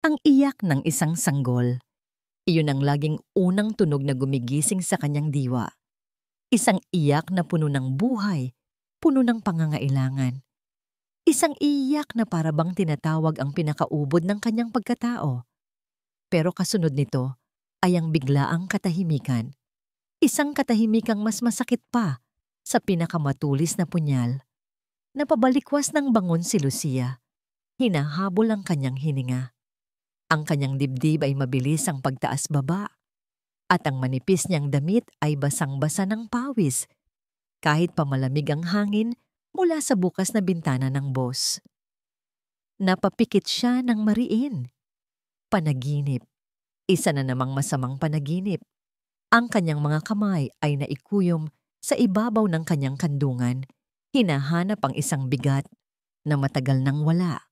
Ang iyak ng isang sanggol. Iyon ang laging unang tunog na gumigising sa kanyang diwa. Isang iyak na puno ng buhay, puno ng pangangailangan. Isang iyak na parabang tinatawag ang pinakaubod ng kanyang pagkatao. Pero kasunod nito ay ang biglaang katahimikan. Isang katahimikang mas masakit pa sa pinakamatulis na punyal. Napabalikwas ng bangon si Lucia. Hinahabol ang kanyang hininga. Ang kanyang dibdib ay mabilis ang pagtaas-baba. At ang manipis niyang damit ay basang-basa ng pawis. Kahit pamalamig ang hangin mula sa bukas na bintana ng boss. Napapikit siya ng mariin. Panaginip. Isa na namang masamang panaginip. Ang kanyang mga kamay ay naikuyom sa ibabaw ng kanyang kandungan. Hinahanap ang isang bigat na matagal nang wala.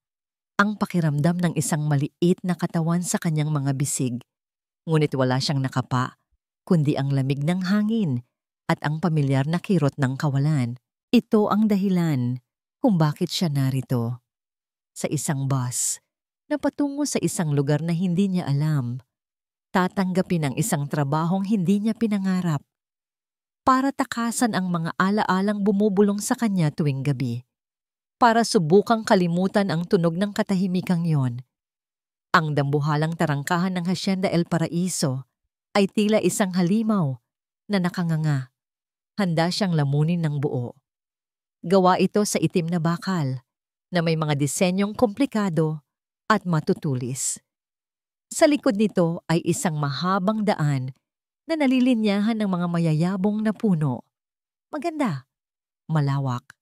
Ang pakiramdam ng isang maliit na katawan sa kanyang mga bisig. Ngunit wala siyang nakapa, kundi ang lamig ng hangin at ang pamilyar na kirot ng kawalan. Ito ang dahilan kung bakit siya narito. Sa isang bus, na patungo sa isang lugar na hindi niya alam. Tatanggapin ang isang trabahong hindi niya pinangarap. Para takasan ang mga alaalang bumubulong sa kanya tuwing gabi. Para subukang kalimutan ang tunog ng katahimikang yon. Ang dambuhalang tarangkahan ng Hacienda El Paraiso ay tila isang halimaw na nakanganga. Handa siyang lamunin ng buo. Gawa ito sa itim na bakal na may mga disenyong komplikado at matutulis. Sa likod nito ay isang mahabang daan na nalilinyahan ng mga mayayabong na puno. Maganda, malawak.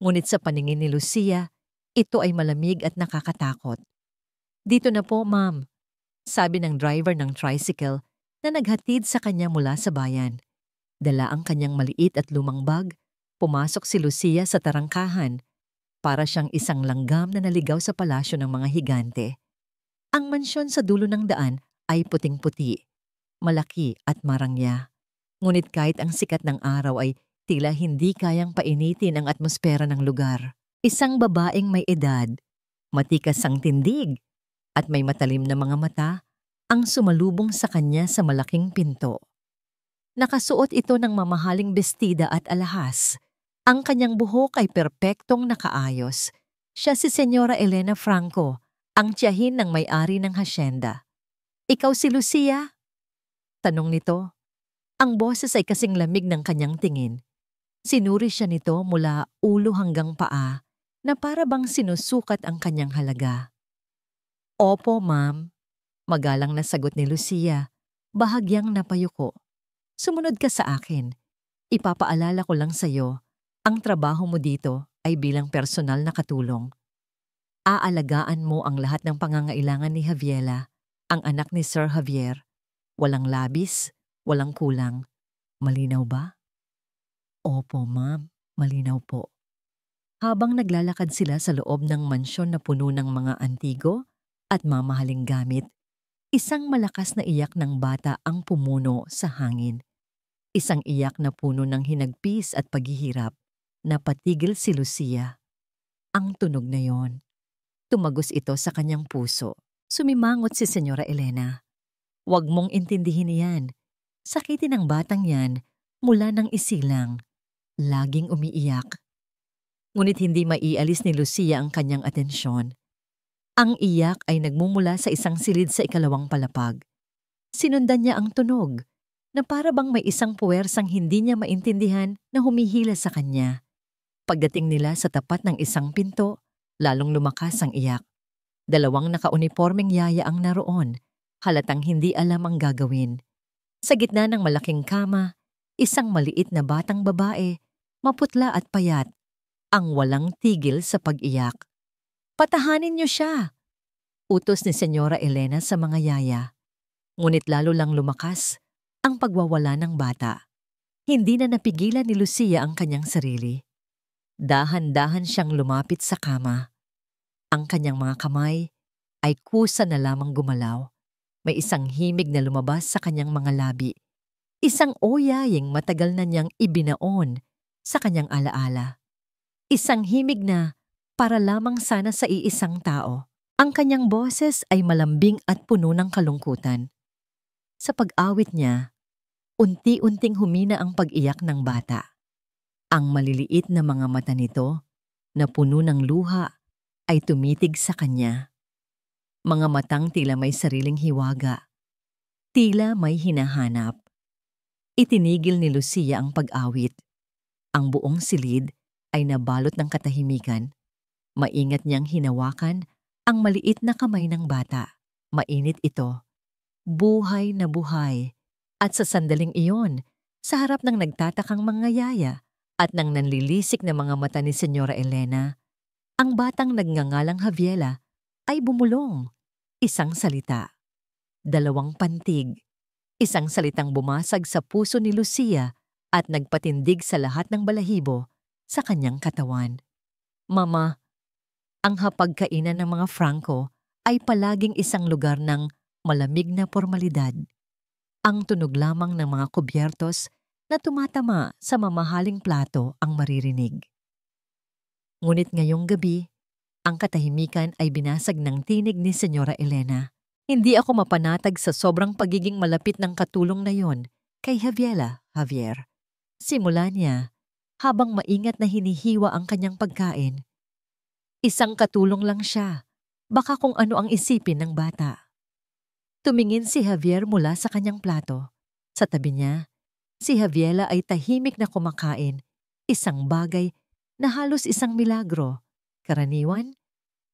Ngunit sa paningin ni Lucia, ito ay malamig at nakakatakot. "Dito na po, ma'am," sabi ng driver ng tricycle na naghatid sa kanya mula sa bayan. Dala ang kanyang maliit at lumang bag, pumasok si Lucia sa tarangkahan. Para siyang isang langgam na naligaw sa palasyo ng mga higante. Ang mansyon sa dulo ng daan ay puting-puti, malaki at marangya. Ngunit kahit ang sikat ng araw ay tila hindi kayang painitin ang atmosfera ng lugar. Isang babaeng may edad, matikas ang tindig, at may matalim na mga mata ang sumalubong sa kanya sa malaking pinto. Nakasuot ito ng mamahaling bestida at alahas. Ang kanyang buhok ay perpektong nakaayos. Siya si Senyora Elena Franco, ang tiyahin ng may-ari ng hasyenda. "Ikaw si Lucia?" tanong nito. Ang boses ay kasing lamig ng kanyang tingin. Sinuri siya nito mula ulo hanggang paa na para bang sinusukat ang kanyang halaga. "Opo, ma'am," magalang na sagot ni Lucia, bahagyang napayuko. "Sumunod ka sa akin. Ipapaalala ko lang sa'yo, ang trabaho mo dito ay bilang personal na katulong. Aalagaan mo ang lahat ng pangangailangan ni Javiela, ang anak ni Sir Javier. Walang labis, walang kulang. Malinaw ba?" "Opo, ma'am. Malinaw po." Habang naglalakad sila sa loob ng mansyon na puno ng mga antigo at mamahaling gamit, isang malakas na iyak ng bata ang pumuno sa hangin. Isang iyak na puno ng hinagpis at paghihirap. Napatigil si Lucia. Ang tunog na yon. Tumagos ito sa kanyang puso. Sumimangot si Senyora Elena. "Huwag mong intindihin yan. Sakitin ang batang yan mula ng isilang. Laging umiiyak." Ngunit hindi maialis ni Lucia ang kanyang atensyon. Ang iyak ay nagmumula sa isang silid sa ikalawang palapag. Sinundan niya ang tunog na para bang may isang puwersang hindi niya maintindihan na humihila sa kanya. Pagdating nila sa tapat ng isang pinto, lalong lumakas ang iyak. Dalawang nakaunipormeng yaya ang naroon, halatang hindi alam ang gagawin. Sa gitna ng malaking kama, isang maliit na batang babae, maputla at payat, ang walang tigil sa pag-iyak. "Patahanin niyo siya!" utos ni Senyora Elena sa mga yaya. Ngunit lalo lang lumakas ang pagwawala ng bata. Hindi na napigilan ni Lucia ang kanyang sarili. Dahan-dahan siyang lumapit sa kama. Ang kanyang mga kamay ay kusa na lamang gumalaw. May isang himig na lumabas sa kanyang mga labi. Isang oyaying matagal na niyang ibinaon sa kanyang alaala. Isang himig na para lamang sana sa iisang tao. Ang kanyang boses ay malambing at puno ng kalungkutan. Sa pag-awit niya, unti-unting humina ang pag-iyak ng bata. Ang maliliit na mga mata nito, na puno ng luha, ay tumitig sa kanya. Mga matang tila may sariling hiwaga, tila may hinahanap. Itinigil ni Lucia ang pag-awit. Ang buong silid ay nabalot ng katahimikan. Maingat niyang hinawakan ang maliit na kamay ng bata. Mainit ito. Buhay na buhay. At sa sandaling iyon, sa harap ng nagtatakang mga yaya at ng nanlilisik na mga mata ni Senyora Elena, ang batang nagngangalang Javiela ay bumulong. Isang salita. Dalawang pantig. Isang salitang bumasag sa puso ni Lucia at nagpatindig sa lahat ng balahibo sa kanyang katawan. Mama, ang hapagkainan ng mga Franco ay palaging isang lugar ng malamig na pormalidad. Ang tunog lamang ng mga kubyertos na tumatama sa mamahaling plato ang maririnig. Ngunit ngayong gabi, ang katahimikan ay binasag ng tinig ni Senyora Elena. Hindi ako mapanatag sa sobrang pagiging malapit ng katulong na yon kay Javiela, Javier. Simula niya, habang maingat na hinihiwa ang kanyang pagkain. Isang katulong lang siya, baka kung ano ang isipin ng bata. Tumingin si Javier mula sa kanyang plato. Sa tabi niya, si Javiela ay tahimik na kumakain, isang bagay na halos isang milagro. Karaniwan,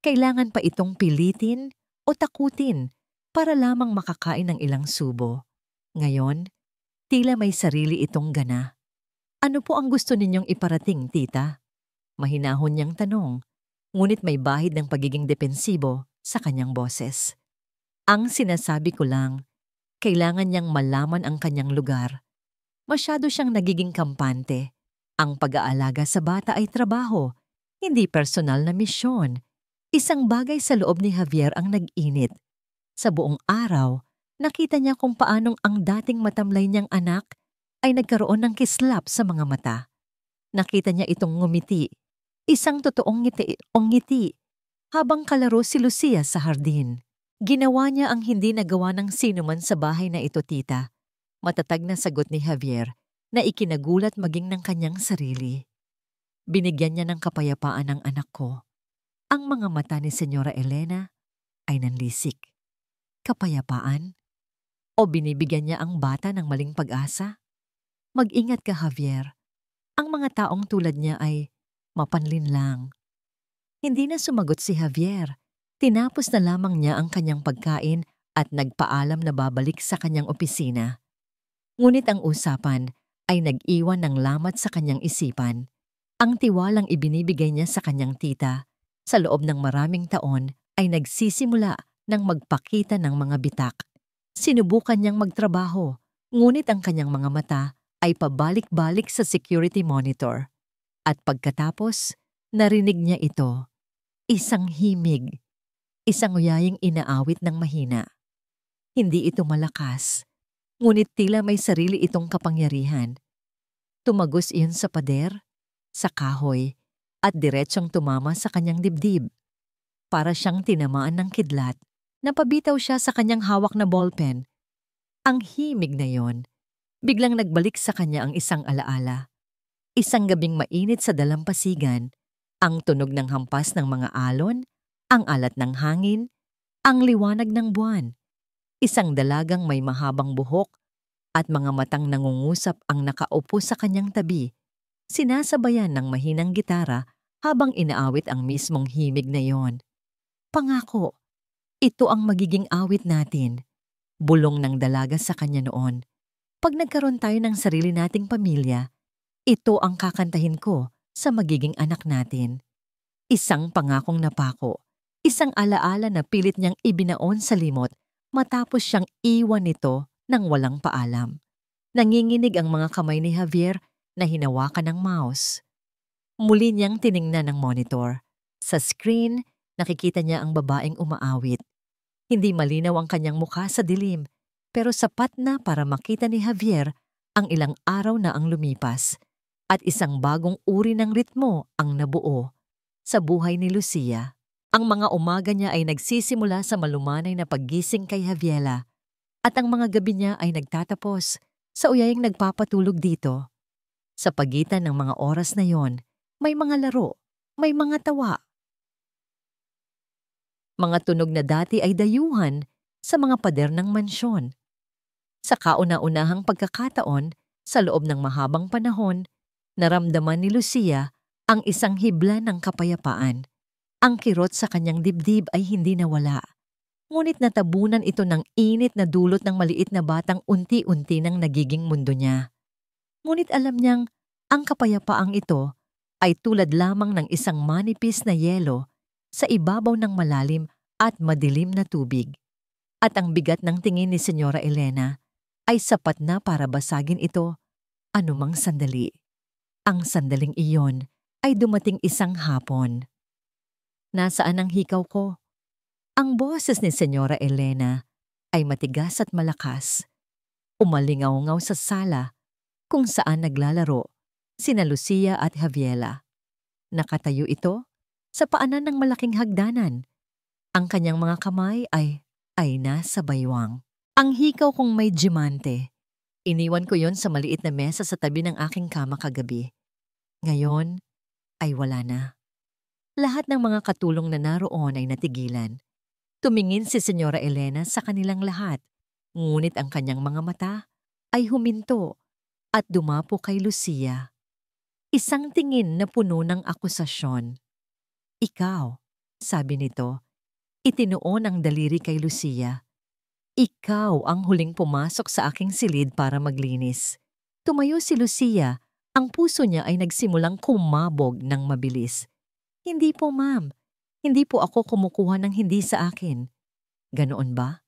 kailangan pa itong pilitin o takutin para lamang makakain ng ilang subo. Ngayon, tila may sarili itong gana. Ano po ang gusto ninyong iparating, tita? Mahinahon niyang tanong, ngunit may bahid ng pagiging depensibo sa kanyang boses. Ang sinasabi ko lang, kailangan niyang malaman ang kanyang lugar. Masyado siyang nagiging kampante. Ang pag-aalaga sa bata ay trabaho, hindi personal na misyon. Isang bagay sa loob ni Javier ang nag-init. Sa buong araw, nakita niya kung paanong ang dating matamlay niyang anak ay nagkaroon ng kislap sa mga mata. Nakita niya itong ngumiti, isang totoong ngiti, habang kalaro si Lucia sa hardin. Ginawa niya ang hindi nagawa ng sino man sa bahay na ito, tita. Matatag na sagot ni Javier na ikinagulat maging ng kanyang sarili. Binigyan niya ng kapayapaan ang anak ko. Ang mga mata ni Senyora Elena ay nanlisik. Kapayapaan? O binibigyan niya ang bata ng maling pag-asa? Mag-ingat ka, Javier. Ang mga taong tulad niya ay mapanlin lang. Hindi na sumagot si Javier. Tinapos na lamang niya ang kanyang pagkain at nagpaalam na babalik sa kanyang opisina. Ngunit ang usapan ay nag-iwan ng lamat sa kanyang isipan. Ang tiwalang ibinibigay niya sa kanyang tita sa loob ng maraming taon ay nagsisimula ng magpakita ng mga bitak. Sinubukan niyang magtrabaho, ngunit ang kanyang mga mata ay pabalik-balik sa security monitor. At pagkatapos, narinig niya ito. Isang himig. Isang uyaying inaawit ng mahina. Hindi ito malakas, ngunit tila may sarili itong kapangyarihan. Tumagos iyon sa pader, sa kahoy, at diretsyong tumama sa kanyang dibdib. Para siyang tinamaan ng kidlat, napabitaw siya sa kanyang hawak na ballpen. Ang himig na yon, biglang nagbalik sa kanya ang isang alaala. Isang gabing mainit sa dalampasigan, ang tunog ng hampas ng mga alon, ang alat ng hangin, ang liwanag ng buwan. Isang dalagang may mahabang buhok at mga matang nangungusap ang nakaupo sa kanyang tabi, sinasabayan ng mahinang gitara habang inaawit ang mismong himig na yon. Pangako, ito ang magiging awit natin. Bulong ng dalaga sa kanya noon. Pag nagkaroon tayo ng sarili nating pamilya, ito ang kakantahin ko sa magiging anak natin. Isang pangakong napako. Isang alaala na pilit niyang ibinaon sa limot matapos siyang iwan nito nang walang paalam. Nanginginig ang mga kamay ni Javier na hinawakan ng mouse. Muli niyang tiningnan ang monitor. Sa screen, nakikita niya ang babaeng umaawit. Hindi malinaw ang kanyang mukha sa dilim, pero sapat na para makita ni Javier ang ilang araw na ang lumipas at isang bagong uri ng ritmo ang nabuo sa buhay ni Lucia. Ang mga umaga niya ay nagsisimula sa malumanay na paggising kay Javiela at ang mga gabi niya ay nagtatapos sa uyayang nagpapatulog dito. Sa pagitan ng mga oras na yon, may mga laro, may mga tawa. Mga tunog na dati ay dayuhan sa mga pader ng mansyon. Sa kauna-unahang pagkakataon, sa loob ng mahabang panahon, naramdaman ni Lucia ang isang hibla ng kapayapaan. Ang kirot sa kanyang dibdib ay hindi nawala. Ngunit natabunan ito ng init na dulot ng maliit na batang unti-unti nang nagiging mundo niya. Ngunit alam niyang ang kapayapaang ito ay tulad lamang ng isang manipis na yelo sa ibabaw ng malalim at madilim na tubig. At ang bigat ng tingin ni Senyora Elena ay sapat na para basagin ito anumang sandali. Ang sandaling iyon ay dumating isang hapon. Nasaan ang hikaw ko? Ang boses ni Senyora Elena ay matigas at malakas. Umalingaw-ngaw sa sala kung saan naglalaro sina Lucia at Javiela. Nakatayo ito sa paanan ng malaking hagdanan. Ang kanyang mga kamay ay nasa baywang. Ang hikaw kong may diamante. Iniwan ko yon sa maliit na mesa sa tabi ng aking kama kagabi. Ngayon ay wala na. Lahat ng mga katulong na naroon ay natigilan. Tumingin si Senyora Elena sa kanilang lahat, ngunit ang kanyang mga mata ay huminto at dumapo kay Lucia. Isang tingin na puno ng akusasyon. Ikaw, sabi nito, itinuon ang daliri kay Lucia. Ikaw ang huling pumasok sa aking silid para maglinis. Tumayo si Lucia, ang puso niya ay nagsimulang kumabog ng mabilis. Hindi po, ma'am. Hindi po ako kumukuha ng hindi sa akin. Ganoon ba?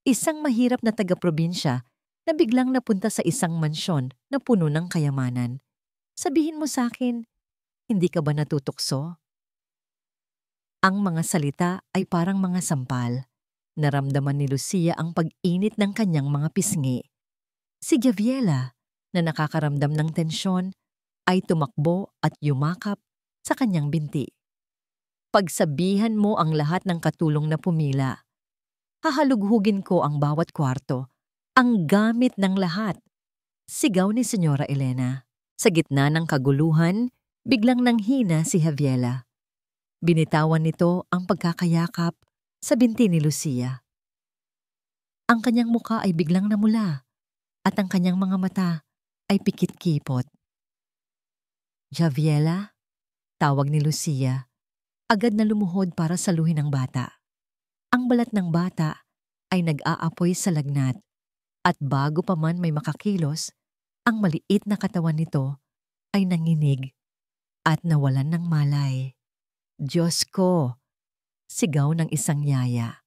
Isang mahirap na taga-probinsya na biglang napunta sa isang mansyon na puno ng kayamanan. Sabihin mo sa akin, hindi ka ba natutukso? Ang mga salita ay parang mga sampal. Naramdaman ni Lucia ang pag-init ng kanyang mga pisngi. Si Javiela, na nakakaramdam ng tensyon, ay tumakbo at yumakap sa kanyang binti. Pagsabihan mo ang lahat ng katulong na pumila. Hahalughugin ko ang bawat kwarto, ang gamit ng lahat. Sigaw ni Senyora Elena. Sa gitna ng kaguluhan, biglang nanghina si Javiela. Binitawan nito ang pagkakayakap sa binti ni Lucia. Ang kanyang muka ay biglang namula at ang kanyang mga mata ay pikit-kipot. Javiela, tawag ni Lucia, agad na lumuhod para saluhin ang bata. Ang balat ng bata ay nag-aapoy sa lagnat at bago pa man may makakilos, ang maliit na katawan nito ay nanginig at nawalan ng malay. Diyos ko! Sigaw ng isang yaya.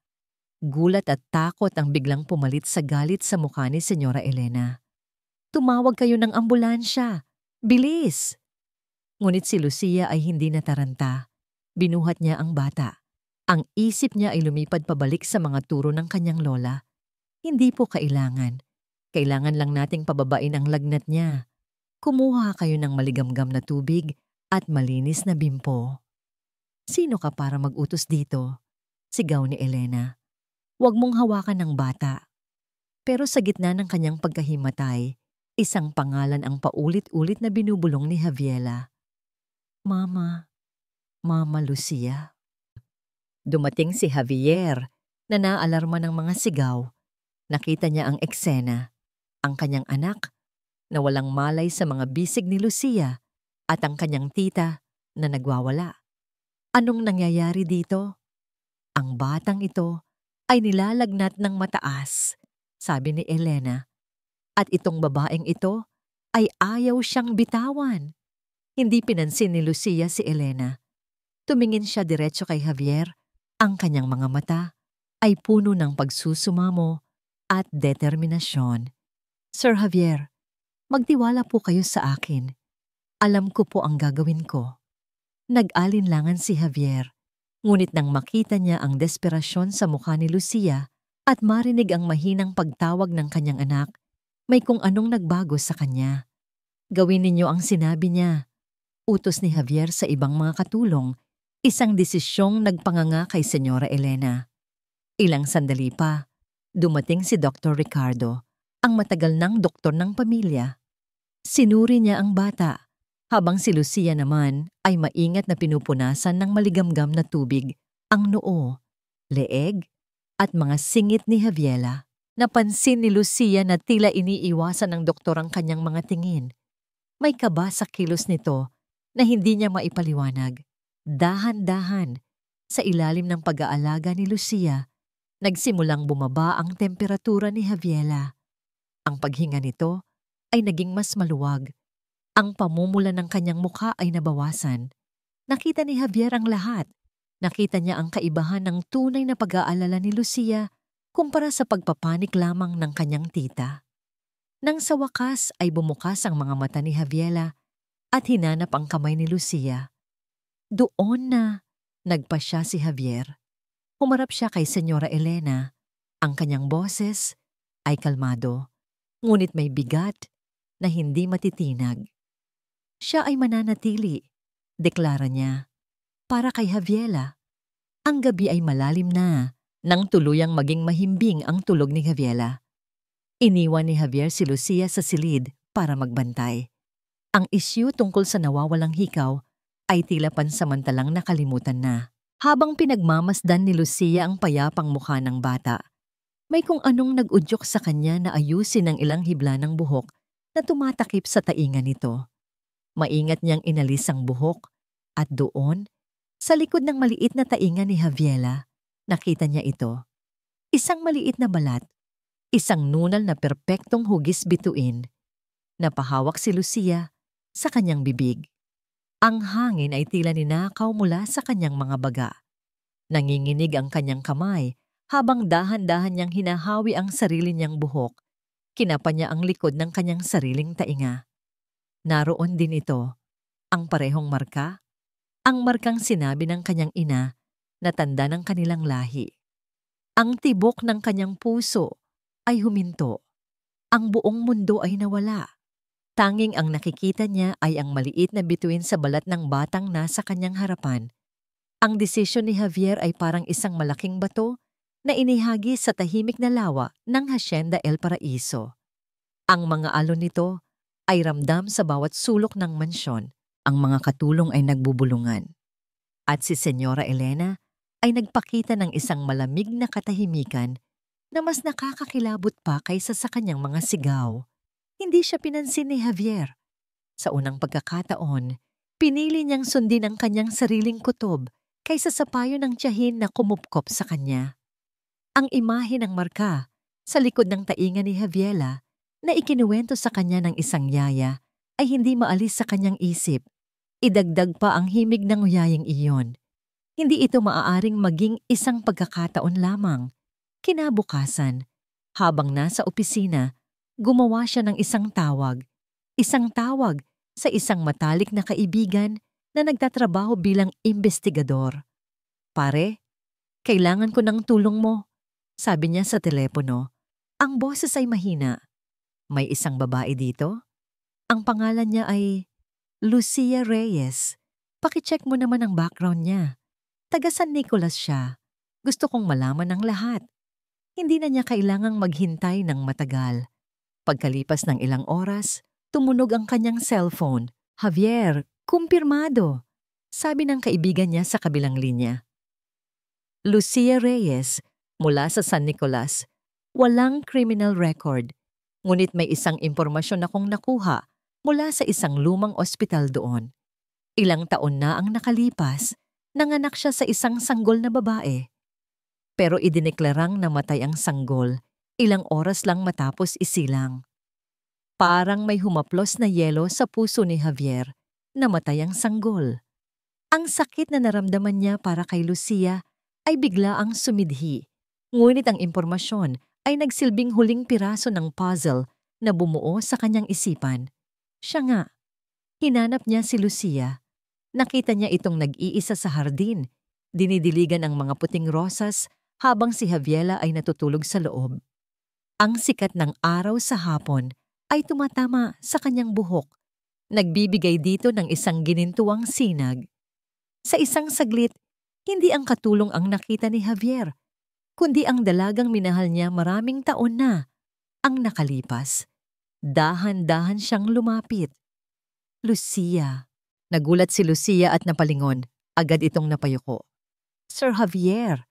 Gulat at takot ang biglang pumalit sa galit sa mukha ni Senyora Elena. Tumawag kayo ng ambulansya! Bilis! Ngunit si Lucia ay hindi nataranta. Binuhat niya ang bata. Ang isip niya ay lumipad pabalik sa mga turo ng kanyang lola. Hindi po kailangan. Kailangan lang nating pababain ang lagnat niya. Kumuha kayo ng maligamgam na tubig at malinis na bimpo. Sino ka para mag-utos dito? Sigaw ni Elena. Huwag mong hawakan ng bata. Pero sa gitna ng kanyang pagkahimatay, isang pangalan ang paulit-ulit na binubulong ni Javiela. Mama, Mama Lucia. Dumating si Javier na naalarma ng mga sigaw. Nakita niya ang eksena, ang kanyang anak na walang malay sa mga bisig ni Lucia at ang kanyang tita na nagwawala. Anong nangyayari dito? Ang batang ito ay nilalagnat ng mataas, sabi ni Elena. At itong babaeng ito ay ayaw siyang bitawan. Hindi pinansin ni Lucia si Elena. Tumingin siya diretso kay Javier. Ang kanyang mga mata ay puno ng pagsusumamo at determinasyon. Sir Javier, magtiwala po kayo sa akin. Alam ko po ang gagawin ko. Nag-alinlangan si Javier, ngunit nang makita niya ang desperasyon sa mukha ni Lucia at marinig ang mahinang pagtawag ng kanyang anak, may kung anong nagbago sa kanya. Gawin ninyo ang sinabi niya. Utos ni Javier sa ibang mga katulong Isang desisyong nagpanganga kay Senyora Elena. Ilang sandali pa, dumating si Dr. Ricardo, ang matagal ng doktor ng pamilya. Sinuri niya ang bata, habang si Lucia naman ay maingat na pinupunasan ng maligamgam na tubig ang noo, leeg, at mga singit ni Javiela. Napansin ni Lucia na tila iniiwasan ng doktor ang kanyang mga tingin. May kaba sa kilos nito na hindi niya maipaliwanag. Dahan-dahan, sa ilalim ng pag-aalaga ni Lucia, nagsimulang bumaba ang temperatura ni Javiela. Ang paghinga nito ay naging mas maluwag. Ang pamumula ng kanyang mukha ay nabawasan. Nakita ni Javier ang lahat. Nakita niya ang kaibahan ng tunay na pag-aalala ni Lucia kumpara sa pagpapanik lamang ng kanyang tita. Nang sa wakas ay bumukas ang mga mata ni Javiela at hinanap ang kamay ni Lucia. Doon na nagpa siya si Javier. Humarap siya kay Senyora Elena. Ang kanyang boses ay kalmado, ngunit may bigat na hindi matitinag. Siya ay mananatili, deklara niya, para kay Javiela. Ang gabi ay malalim na, nang tuluyang maging mahimbing ang tulog ni Javiela. Iniwan ni Javier si Lucia sa silid para magbantay. Ang isyu tungkol sa nawawalang hikaw ay tila pansamantalang nakalimutan na. Habang pinagmamasdan ni Lucia ang payapang mukha ng bata, may kung anong nag-udyok sa kanya na ayusin ang ilang hibla ng buhok na tumatakip sa tainga nito. Maingat niyang inalis ang buhok at doon, sa likod ng maliit na tainga ni Javiela, nakita niya ito. Isang maliit na balat, isang nunal na perpektong hugis bituin. Napahawak si Lucia sa kanyang bibig. Ang hangin ay tila ninakaw mula sa kanyang mga baga. Nanginginig ang kanyang kamay habang dahan-dahan niyang hinahawi ang sarili niyang buhok. Kinapa niya ang likod ng kanyang sariling tainga. Naroon din ito, ang parehong marka, ang markang sinabi ng kanyang ina na tanda ng kanilang lahi. Ang tibok ng kanyang puso ay huminto. Ang buong mundo ay nawala. Tanging ang nakikita niya ay ang maliit na bituin sa balat ng batang nasa kanyang harapan. Ang desisyon ni Javier ay parang isang malaking bato na inihagi sa tahimik na lawa ng Hacienda El Paraiso. Ang mga alon nito ay ramdam sa bawat sulok ng mansyon. Ang mga katulong ay nagbubulungan. At si Senyora Elena ay nagpakita ng isang malamig na katahimikan na mas nakakakilabot pa kaysa sa kanyang mga sigaw. Hindi siya pinansin ni Javier. Sa unang pagkakataon, pinili niyang sundin ang kanyang sariling kutob kaysa sa payo ng tiyahin na kumupkop sa kanya. Ang imahe ng marka sa likod ng tainga ni Javiela na ikinuwento sa kanya ng isang yaya ay hindi maalis sa kanyang isip. Idagdag pa ang himig ng uyaying iyon. Hindi ito maaaring maging isang pagkakataon lamang. Kinabukasan, habang nasa opisina, gumawa siya ng isang tawag sa isang matalik na kaibigan na nagtatrabaho bilang investigador. "Pare, kailangan ko ng tulong mo," sabi niya sa telepono. Ang boses ay mahina. "May isang babae dito? Ang pangalan niya ay Lucia Reyes. Pakicheck mo naman ang background niya. Taga San Nicolas siya. Gusto kong malaman ang lahat." Hindi na niya kailangang maghintay ng matagal. Pagkalipas ng ilang oras, tumunog ang kanyang cellphone. "Javier, kumpirmado," sabi ng kaibigan niya sa kabilang linya. Lucia Reyes, mula sa San Nicolas. Walang criminal record. Ngunit may isang impormasyon akong nakuha mula sa isang lumang ospital doon. Ilang taon na ang nakalipas, nanganak siya sa isang sanggol na babae. Pero idineklarang namatay ang sanggol ilang oras lang matapos isilang. Parang may humaplos na yelo sa puso ni Javier, namatay ang sanggol. Ang sakit na naramdaman niya para kay Lucia ay bigla ang sumidhi. Ngunit ang impormasyon ay nagsilbing huling piraso ng puzzle na bumuo sa kanyang isipan. Siya nga, hinanap niya si Lucia. Nakita niya itong nag-iisa sa hardin, dinidiligan ang mga puting rosas habang si Javiela ay natutulog sa loob. Ang sikat ng araw sa hapon ay tumatama sa kanyang buhok, nagbibigay dito ng isang ginintuang sinag. Sa isang saglit, hindi ang katulong ang nakita ni Javier, kundi ang dalagang minahal niya maraming taon na ang nakalipas. Dahan-dahan siyang lumapit. Lucia. Nagulat si Lucia at napalingon. Agad itong napayuko. Sir Javier,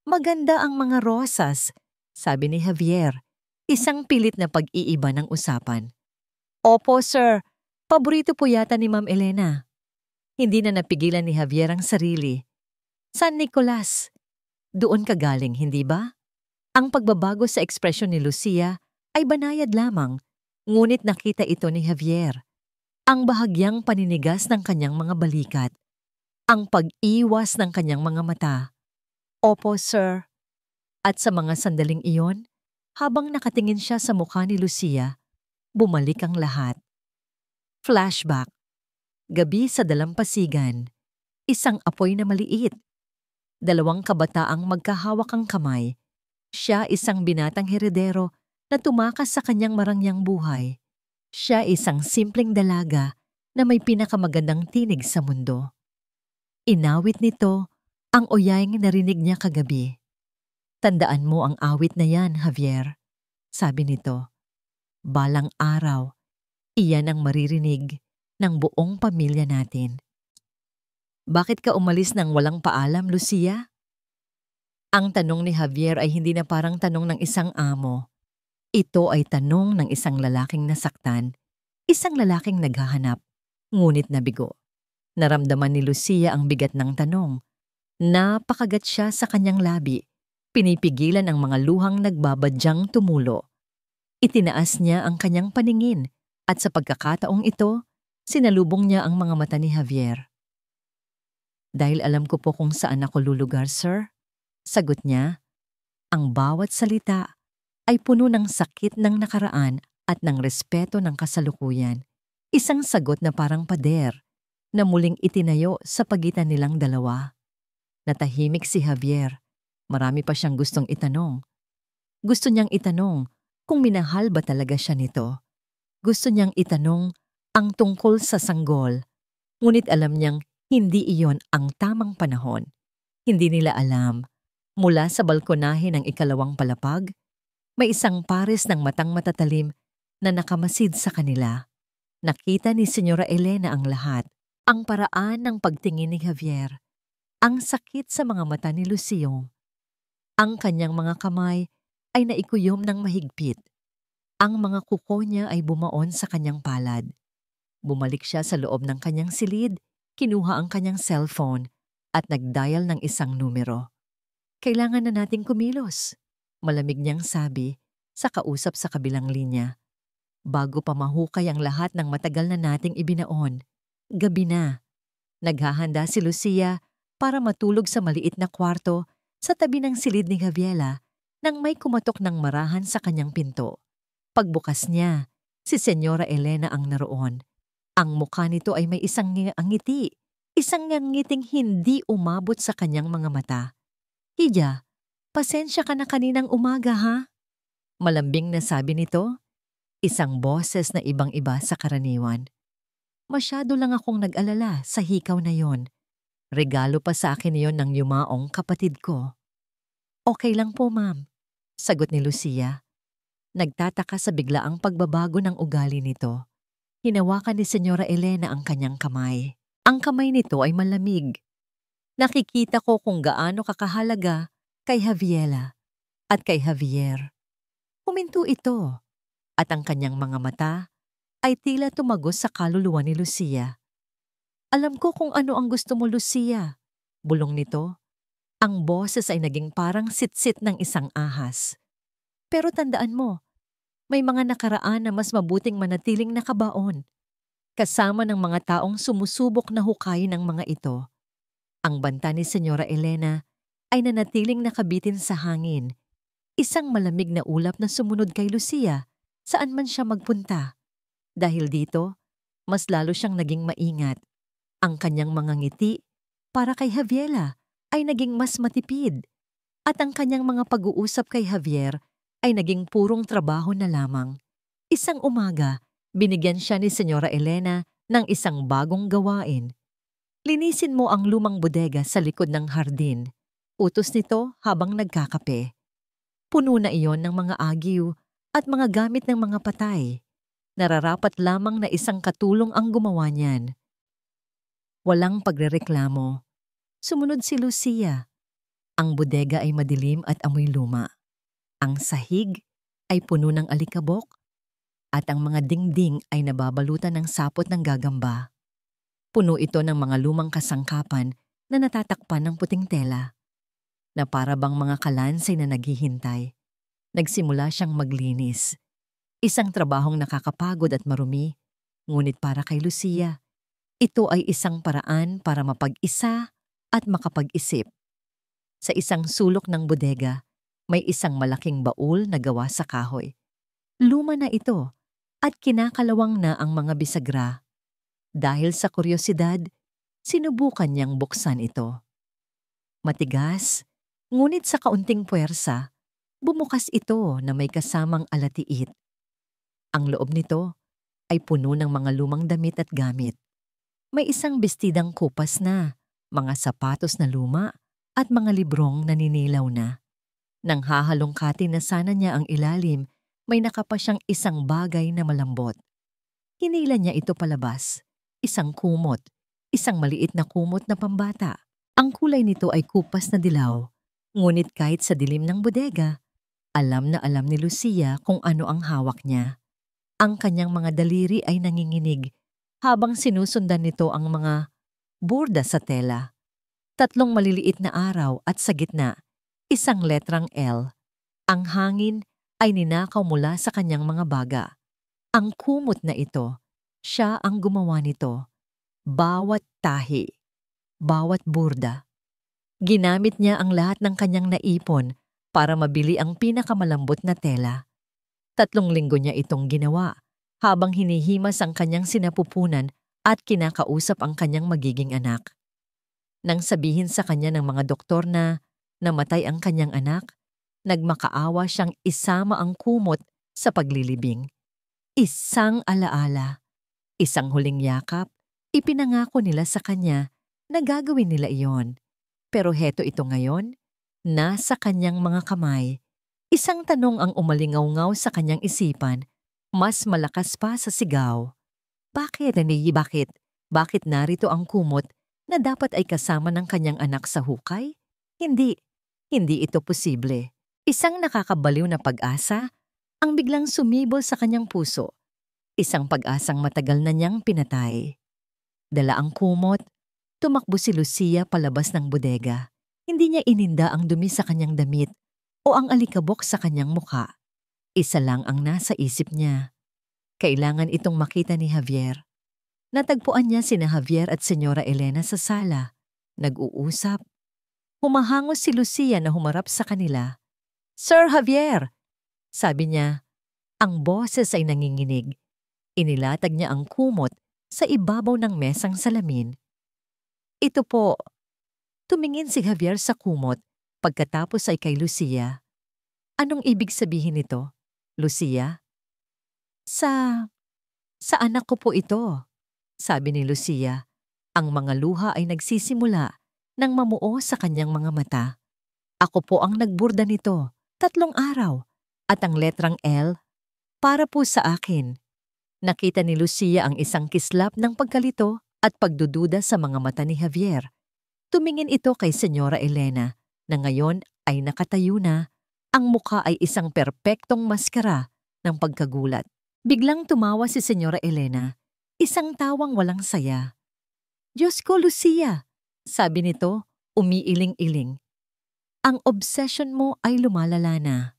maganda ang mga rosas, sabi ni Javier, isang pilit na pag-iiba ng usapan. Opo, sir. Paborito po yata ni Ma'am Elena. Hindi na napigilan ni Javier ang sarili. San Nicolas. Doon ka galing, hindi ba? Ang pagbabago sa ekspresyon ni Lucia ay banayad lamang, ngunit nakita ito ni Javier. Ang bahagyang paninigas ng kanyang mga balikat. Ang pag-iwas ng kanyang mga mata. Opo, sir. At sa mga sandaling iyon, habang nakatingin siya sa mukha ni Lucia, bumalik ang lahat. Flashback. Gabi sa dalampasigan. Isang apoy na maliit. Dalawang kabataang magkahawak ang kamay. Siya isang binatang heredero na tumakas sa kanyang marangyang buhay. Siya isang simpleng dalaga na may pinakamagandang tinig sa mundo. Inawit nito ang oyayng narinig niya kagabi. Tandaan mo ang awit na yan, Javier, sabi nito. Balang araw, iyan ang maririnig ng buong pamilya natin. Bakit ka umalis ng walang paalam, Lucia? Ang tanong ni Javier ay hindi na parang tanong ng isang amo. Ito ay tanong ng isang lalaking nasaktan, isang lalaking naghahanap, ngunit nabigo. Naramdaman ni Lucia ang bigat ng tanong. Napakagat siya sa kanyang labi. Pinipigilan ang mga luhang nagbabadyang tumulo. Itinaas niya ang kanyang paningin at sa pagkakataong ito, sinalubong niya ang mga mata ni Javier. Dahil alam ko po kung saan ako lulugar, sir, sagot niya. Ang bawat salita ay puno ng sakit ng nakaraan at ng respeto ng kasalukuyan. Isang sagot na parang pader na muling itinayo sa pagitan nilang dalawa. Natahimik si Javier. Marami pa siyang gustong itanong. Gusto niyang itanong kung minahal ba talaga siya nito. Gusto niyang itanong ang tungkol sa sanggol. Ngunit alam niyang hindi iyon ang tamang panahon. Hindi nila alam. Mula sa balkonahe ng ikalawang palapag, may isang pares ng matang matatalim na nakamasid sa kanila. Nakita ni Senyora Elena ang lahat. Ang paraan ng pagtingin ni Javier, ang sakit sa mga mata ni Lucio. Ang kanyang mga kamay ay naikuyom ng mahigpit. Ang mga kuko niya ay bumaon sa kanyang palad. Bumalik siya sa loob ng kanyang silid, kinuha ang kanyang cellphone at nagdial ng isang numero. Kailangan na nating kumilos, malamig niyang sabi sa kausap sa kabilang linya. Bago pa mahukay ang lahat ng matagal na nating ibinaon. Gabi na. Naghahanda si Lucia para matulog sa maliit na kwarto sa tabi ng silid ni Javiela nang may kumatok ng marahan sa kanyang pinto. Pagbukas niya, si Senyora Elena ang naroon. Ang mukha nito ay may isang ngiti, isang ngiting hindi umabot sa kanyang mga mata. Hija, pasensya ka na kaninang umaga ha? Malambing na sabi nito, isang boses na ibang-iba sa karaniwan. Masyado lang akong nag-alala sa hikaw na yon. Regalo pa sa akin yon ng yumaong kapatid ko. Okay lang po, ma'am, sagot ni Lucia. Nagtataka sa biglaang pagbabago ng ugali nito. Hinawakan ni Senyora Elena ang kanyang kamay. Ang kamay nito ay malamig. Nakikita ko kung gaano kakahalaga kay Javiela at kay Javier. Huminto ito at ang kanyang mga mata ay tila tumagos sa kaluluwa ni Lucia. Alam ko kung ano ang gusto mo, Lucia. Bulong nito. Ang boses ay naging parang sitsit ng isang ahas. Pero tandaan mo, may mga nakaraan na mas mabuting manatiling nakabaon. Kasama ng mga taong sumusubok na hukayin ng mga ito. Ang banta ni Senyora Elena ay nanatiling nakabitin sa hangin. Isang malamig na ulap na sumunod kay Lucia saan man siya magpunta. Dahil dito, mas lalo siyang naging maingat. Ang kanyang mga ngiti para kay Javiela ay naging mas matipid. At ang kanyang mga pag-uusap kay Javier ay naging purong trabaho na lamang. Isang umaga, binigyan siya ni Senyora Elena ng isang bagong gawain. Linisin mo ang lumang bodega sa likod ng hardin. Utos nito habang nagkakape. Puno na iyon ng mga agiw at mga gamit ng mga patay. Nararapat lamang na isang katulong ang gumawa niyan. Walang pagrereklamo. Sumunod si Lucia. Ang bodega ay madilim at amoy luma. Ang sahig ay puno ng alikabok at ang mga dingding ay nababalutan ng sapot ng gagamba. Puno ito ng mga lumang kasangkapan na natatakpan ng puting tela, na para bang mga kalansay na naghihintay. Nagsimula siyang maglinis. Isang trabahong nakakapagod at marumi, ngunit para kay Lucia, ito ay isang paraan para mapag-isa at makapag-isip. Sa isang sulok ng bodega, may isang malaking baul na gawa sa kahoy. Luma na ito at kinakalawang na ang mga bisagra. Dahil sa kuryosidad, sinubukan niyang buksan ito. Matigas, ngunit sa kaunting puwersa, bumukas ito na may kasamang alatiit. Ang loob nito ay puno ng mga lumang damit at gamit. May isang bestidang kupas na, mga sapatos na luma, at mga librong naninilaw na. Nang hahalongkatin na sana niya ang ilalim, may nakapa siyang isang bagay na malambot. Hinila niya ito palabas. Isang kumot, isang maliit na kumot na pambata. Ang kulay nito ay kupas na dilaw. Ngunit kahit sa dilim ng bodega, alam na alam ni Lucia kung ano ang hawak niya. Ang kanyang mga daliri ay nanginginig habang sinusundan nito ang mga burda sa tela. 3 maliliit na araw at sa gitna, isang letrang L. Ang hangin ay ninakaw mula sa kanyang mga baga. Ang kumot na ito, siya ang gumawa nito. Bawat tahi, bawat burda. Ginamit niya ang lahat ng kanyang naipon para mabili ang pinakamalambot na tela. 3 linggo niya itong ginawa habang hinihimas ang kanyang sinapupunan at kinakausap ang kanyang magiging anak. Nang sabihin sa kanya ng mga doktor na namatay ang kanyang anak, nagmakaawa siyang isama ang kumot sa paglilibing. Isang alaala, isang huling yakap, ipinangako nila sa kanya na gagawin nila iyon. Pero heto ito ngayon, nasa kanyang mga kamay. Isang tanong ang umalingaw-ngaw sa kanyang isipan, mas malakas pa sa sigaw. Bakit, Renee, bakit? Bakit narito ang kumot na dapat ay kasama ng kanyang anak sa hukay? Hindi ito posible. Isang nakakabaliw na pag-asa ang biglang sumibol sa kanyang puso. Isang pag-asang matagal na niyang pinatay. Dala ang kumot, tumakbo si Lucia palabas ng bodega. Hindi niya ininda ang dumi sa kanyang damit o ang alikabok sa kanyang muka. Isa lang ang nasa isip niya. Kailangan itong makita ni Javier. Natagpuan niya sina Javier at Senyora Elena sa sala. Nag-uusap. Humahangos si Lucia na humarap sa kanila. "Sir Javier!" Sabi niya. Ang boses ay nanginginig. Inilatag niya ang kumot sa ibabaw ng mesang salamin. "Ito po." Tumingin si Javier sa kumot, pagkatapos ay kay Lucia. "Anong ibig sabihin nito, Lucia?" Sa anak ko po ito," sabi ni Lucia. Ang mga luha ay nagsisimula nang mamuo sa kanyang mga mata. "Ako po ang nagburda nito, 3 araw, at ang letrang L para po sa akin." Nakita ni Lucia ang isang kislap ng pagkalito at pagdududa sa mga mata ni Javier. Tumingin ito kay Senyora Elena na ngayon ay nakatayo na. Ang mukha ay isang perpektong maskara ng pagkagulat. Biglang tumawa si Senyora Elena, isang tawang walang saya. "Diyos ko, Lucia," sabi nito, umiiling-iling. "Ang obsession mo ay lumalala na."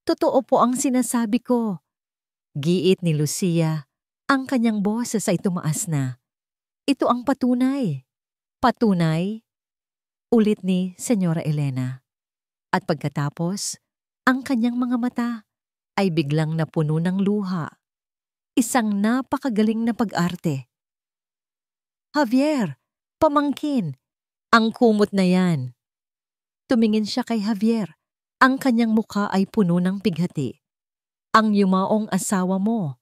"Totoo po ang sinasabi ko." Giit ni Lucia, ang kanyang boses ay tumaas na. "Ito ang patunay." "Patunay?" Ulit ni Senyora Elena. At pagkatapos, ang kanyang mga mata ay biglang napuno ng luha. Isang napakagaling na pag-arte. "Javier, pamangkin, ang kumot na yan." Tumingin siya kay Javier. Ang kanyang mukha ay puno ng pighati. "Ang yumaong asawa mo.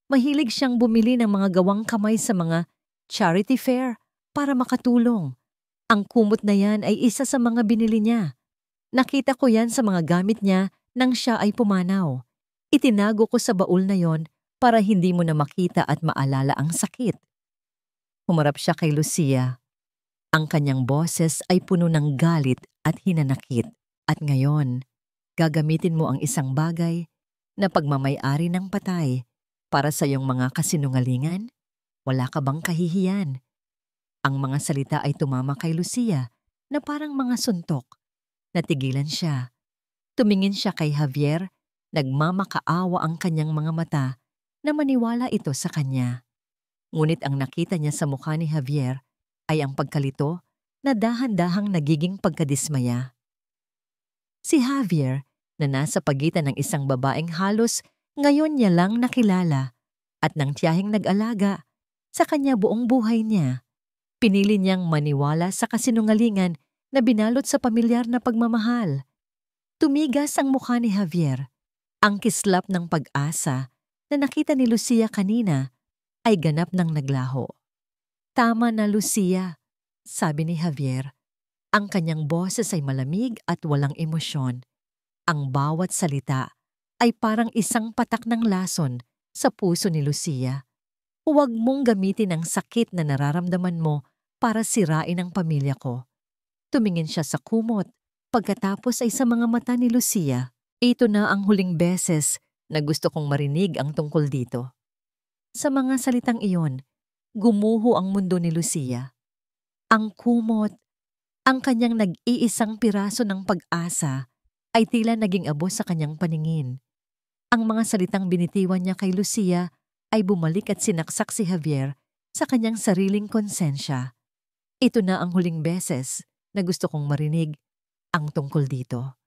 Mahilig siyang bumili ng mga gawang kamay sa mga charity fair para makatulong. Ang kumot na yan ay isa sa mga binili niya. Nakita ko yan sa mga gamit niya nang siya ay pumanaw. Itinago ko sa baul na yon para hindi mo na makita at maalala ang sakit. Humarap siya kay Lucia. Ang kanyang boses ay puno ng galit at hinanakit. At ngayon, gagamitin mo ang isang bagay na pagmamay-ari ng patay para sa iyong mga kasinungalingan? Wala ka bang kahihiyan? Ang mga salita ay tumama kay Lucia na parang mga suntok. Natigilan siya. Tumingin siya kay Javier, nagmamakaawa ang kanyang mga mata na maniwala ito sa kanya. Ngunit ang nakita niya sa mukha ni Javier ay ang pagkalito na dahan-dahang nagiging pagkadismaya. Si Javier, na nasa pagitan ng isang babaeng halos ngayon niya lang nakilala at ng tiyahing nag-alaga sa kanya buong buhay niya, pinili niyang maniwala sa kasinungalingan na binalot sa pamilyar na pagmamahal. Tumigas ang mukha ni Javier. Ang kislap ng pag-asa na nakita ni Lucia kanina ay ganap ng naglaho. Tama na, Lucia, sabi ni Javier. Ang kanyang boses ay malamig at walang emosyon. Ang bawat salita ay parang isang patak ng lason sa puso ni Lucia. Huwag mong gamitin ang sakit na nararamdaman mo para sirain ang pamilya ko. Tumingin siya sa kumot, pagkatapos ay sa mga mata ni Lucia. Ito na ang huling beses na gusto kong marinig ang tungkol dito. Sa mga salitang iyon, gumuho ang mundo ni Lucia. Ang kumot, ang kanyang nag-iisang piraso ng pag-asa, ay tila naging abo sa kanyang paningin. Ang mga salitang binitiwan niya kay Lucia ay bumalik at sinaksak si Javier sa kanyang sariling konsensya. Ito na ang huling beses na gusto kong marinig ang tungkol dito.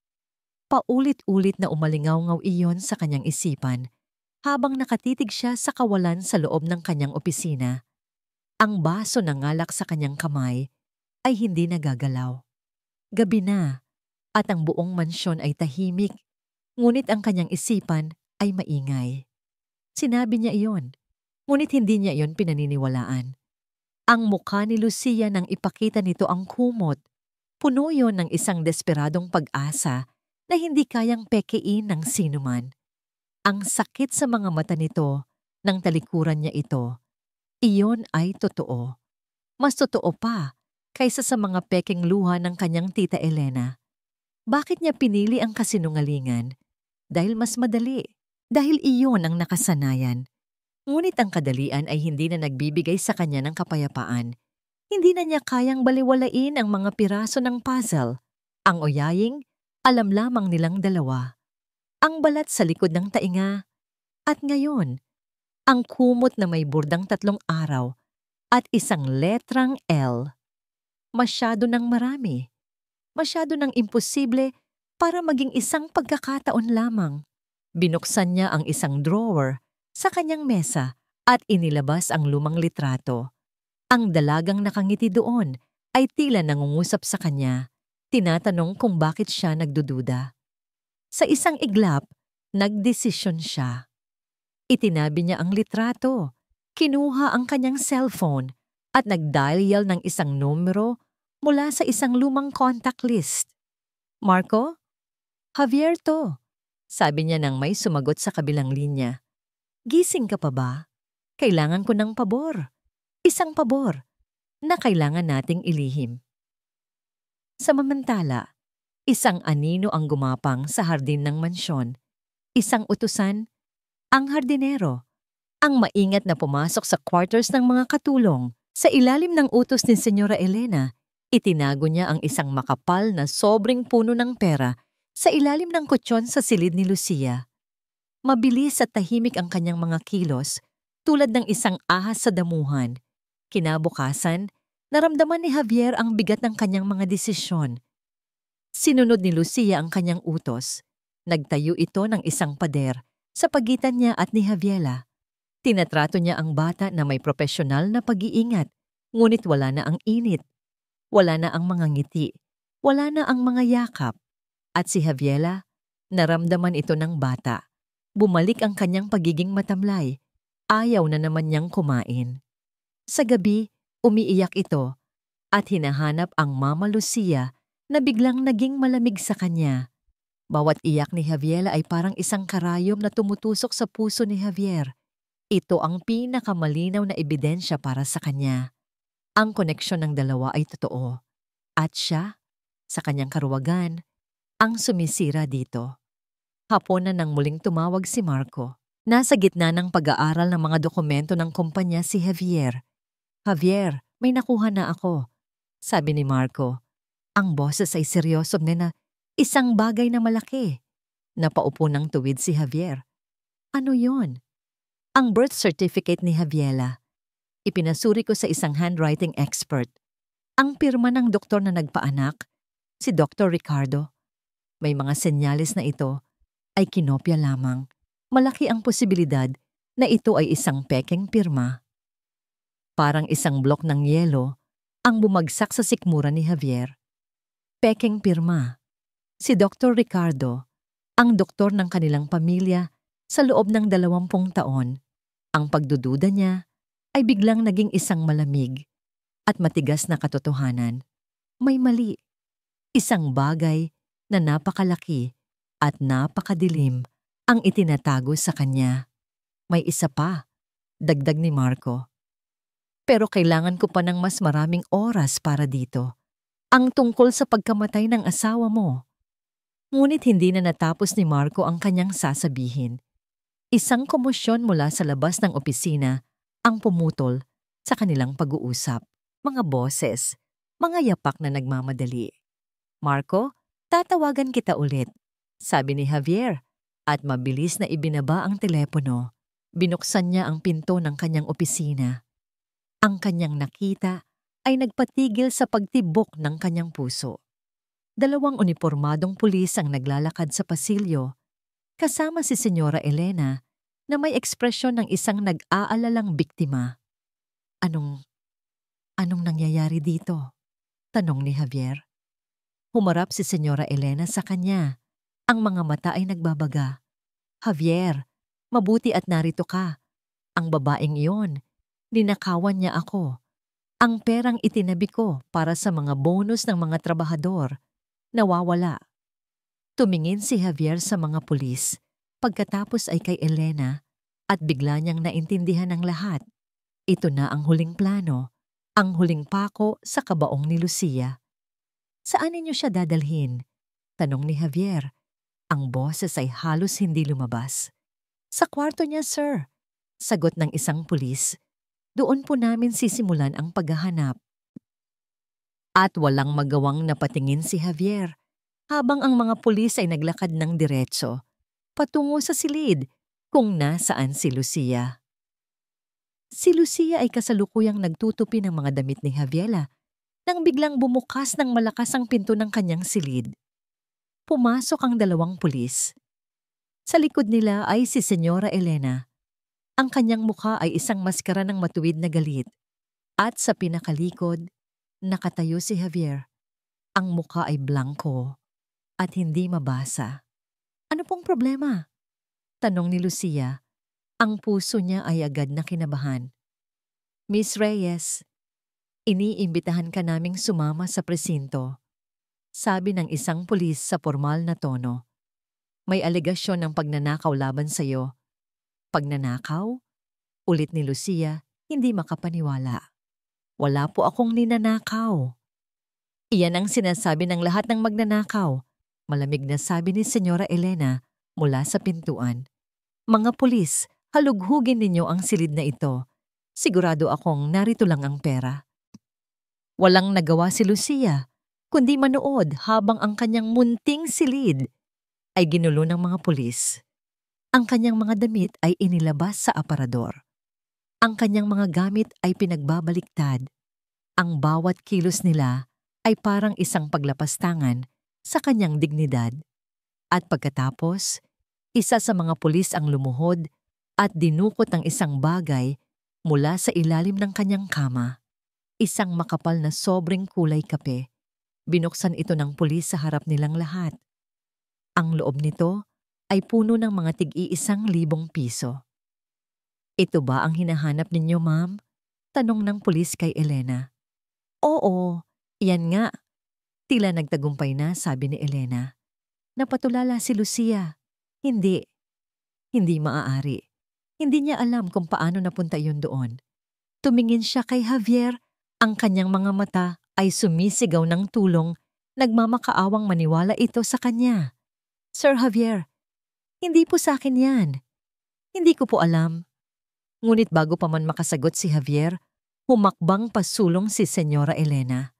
Paulit-ulit na umalingaw-ngaw iyon sa kanyang isipan habang nakatitig siya sa kawalan sa loob ng kanyang opisina. Ang baso ng ngalak sa kanyang kamay ay hindi nagagalaw. Gabi na at ang buong mansyon ay tahimik, ngunit ang kanyang isipan ay maingay. Sinabi niya iyon, ngunit hindi niya iyon pinaniniwalaan. Ang mukha ni Lucia nang ipakita nito ang kumot, puno yon ng isang desperadong pag-asa na hindi kayang pekein ng sinuman. Ang sakit sa mga mata nito nang talikuran niya ito, iyon ay totoo. Mas totoo pa kaysa sa mga pekeng luha ng kanyang tita Elena. Bakit niya pinili ang kasinungalingan? Dahil mas madali. Dahil iyon ang nakasanayan. Ngunit ang kadalian ay hindi na nagbibigay sa kanya ng kapayapaan. Hindi na niya kayang baliwalain ang mga piraso ng puzzle. Ang oyaying, alam lamang nilang dalawa. Ang balat sa likod ng tainga. At ngayon, ang kumot na may burdang 3 araw at isang letrang L. Masyado ng marami. Masyado ng imposible para maging isang pagkakataon lamang. Binuksan niya ang isang drawer sa kanyang mesa at inilabas ang lumang litrato. Ang dalagang nakangiti doon ay tila nangungusap sa kanya, tinatanong kung bakit siya nagdududa. Sa isang iglap, nagdesisyon siya. Itinabi niya ang litrato, kinuha ang kanyang cellphone at nag-dial ng isang numero mula sa isang lumang contact list. Marco? Javier to, sabi niya nang may sumagot sa kabilang linya. Gising ka pa ba? Kailangan ko ng pabor. Isang pabor na kailangan nating ilihim. Samantala, isang anino ang gumapang sa hardin ng mansyon. Isang utusan, ang hardinero, ang maingat na pumasok sa quarters ng mga katulong. Sa ilalim ng utos ni Senyora Elena, itinago niya ang isang makapal na sobrang puno ng pera sa ilalim ng kutsyon sa silid ni Lucia. Mabilis at tahimik ang kanyang mga kilos, tulad ng isang ahas sa damuhan. Kinabukasan, naramdaman ni Javier ang bigat ng kanyang mga desisyon. Sinunod ni Lucia ang kanyang utos. Nagtayo ito ng isang pader sa pagitan niya at ni Javiela. Tinatrato niya ang bata na may propesyonal na pag-iingat, ngunit wala na ang init. Wala na ang mga ngiti, wala na ang mga yakap. At si Javiela, naramdaman ito ng bata. Bumalik ang kanyang pagiging matamlay. Ayaw na naman niyang kumain. Sa gabi, Umiiyak ito at hinahanap ang Mama Lucia na biglang naging malamig sa kanya. Bawat iyak ni Javiela ay parang isang karayom na tumutusok sa puso ni Javier. Ito ang pinakamalinaw na ebidensya para sa kanya. Ang koneksyon ng dalawa ay totoo. At siya, sa kanyang karuwagan, ang sumisira dito. Hapon na nang muling tumawag si Marco. Nasa gitna ng pag-aaral ng mga dokumento ng kumpanya si Javier. Javier, may nakuha na ako, sabi ni Marco. Ang boses ay seryoso na isang bagay na malaki. Napaupo ng tuwid si Javier. Ano yon? Ang birth certificate ni Javiela. Ipinasuri ko sa isang handwriting expert. Ang pirma ng doktor na nagpaanak, si Dr. Ricardo. May mga senyales na ito ay kinopya lamang. Malaki ang posibilidad na ito ay isang pekeng pirma. Parang isang blok ng yelo ang bumagsak sa sikmura ni Javier. Pekeng pirma. Si Dr. Ricardo, ang doktor ng kanilang pamilya sa loob ng 20 taon. Ang pagdududa niya ay biglang naging isang malamig at matigas na katotohanan. May mali. Isang bagay na napakalaki at napakadilim ang itinatago sa kanya. May isa pa, dagdag ni Marco. Pero kailangan ko pa ng mas maraming oras para dito. Ang tungkol sa pagkamatay ng asawa mo. Ngunit hindi na natapos ni Marco ang kanyang sasabihin. Isang komosyon mula sa labas ng opisina ang pumutol sa kanilang pag-uusap. Mga boses, mga yapak na nagmamadali. Marco, tatawagan kita ulit, sabi ni Javier. At mabilis na ibinaba ang telepono. Binuksan niya ang pinto ng kanyang opisina. Ang kanyang nakita ay nagpatigil sa pagtibok ng kanyang puso. 2 unipormadong pulis ang naglalakad sa pasilyo, kasama si Senyora Elena na may ekspresyon ng isang nag-aalalang biktima. Anong nangyayari dito? Tanong ni Javier. Humarap si Senyora Elena sa kanya. Ang mga mata ay nagbabaga. Javier, mabuti at narito ka. Ang babaeng iyon, ninakawan niya ako. Ang perang itinabi ko para sa mga bonus ng mga trabahador, nawawala. Tumingin si Javier sa mga pulis, pagkatapos ay kay Elena, at bigla niyang naintindihan ng lahat. Ito na ang huling plano, ang huling pako sa kabaong ni Lucia. Saan ninyo siya dadalhin? Tanong ni Javier. Ang boses ay halos hindi lumabas. Sa kwarto niya, sir. Sagot ng isang pulis. Doon po namin sisimulan ang paghahanap. At walang magawang napatingin si Javier habang ang mga pulis ay naglakad ng diretso patungo sa silid kung nasaan si Lucia. Si Lucia ay kasalukuyang nagtutupi ng mga damit ni Javiela nang biglang bumukas ng malakas ang pinto ng kanyang silid. Pumasok ang 2 pulis. Sa likod nila ay si Senyora Elena. Ang kanyang mukha ay isang maskara ng matuwid na galit. At sa pinakalikod, nakatayo si Javier. Ang mukha ay blanco at hindi mabasa. Ano pong problema? Tanong ni Lucia. Ang puso niya ay agad na kinabahan. Miss Reyes, iniimbitahan ka naming sumama sa presinto. Sabi ng isang pulis sa formal na tono. May alegasyon ng pagnanakaw laban sa iyo. Pagnanakaw? Ulit ni Lucia, hindi makapaniwala. Wala po akong ninanakaw. Iyan ang sinasabi ng lahat ng magnanakaw. Malamig na sabi ni Senyora Elena mula sa pintuan. Mga pulis, halughugin ninyo ang silid na ito. Sigurado akong narito lang ang pera. Walang nagawa si Lucia, kundi manood habang ang kanyang munting silid ay ginulo ng mga pulis. Ang kanyang mga damit ay inilabas sa aparador. Ang kanyang mga gamit ay pinagbabaliktad. Ang bawat kilos nila ay parang isang paglapastangan sa kanyang dignidad. At pagkatapos, isa sa mga pulis ang lumuhod at dinukot ang isang bagay mula sa ilalim ng kanyang kama. Isang makapal na sobrang kulay kape. Binuksan ito ng pulis sa harap nilang lahat. Ang loob nito ay puno ng mga tig-1,000 piso. Ito ba ang hinahanap ninyo, ma'am? Tanong ng pulis kay Elena. Oo, iyan nga. Tila nagtagumpay na, sabi ni Elena. Napatulala si Lucia. Hindi. Hindi maaari. Hindi niya alam kung paano napunta yun doon. Tumingin siya kay Javier. Ang kanyang mga mata ay sumisigaw ng tulong. Nagmamakaawang maniwala ito sa kanya. Sir Javier, hindi po sa akin yan. Hindi ko po alam. Ngunit bago pa man makasagot si Javier, humakbang pasulong si Senyora Elena.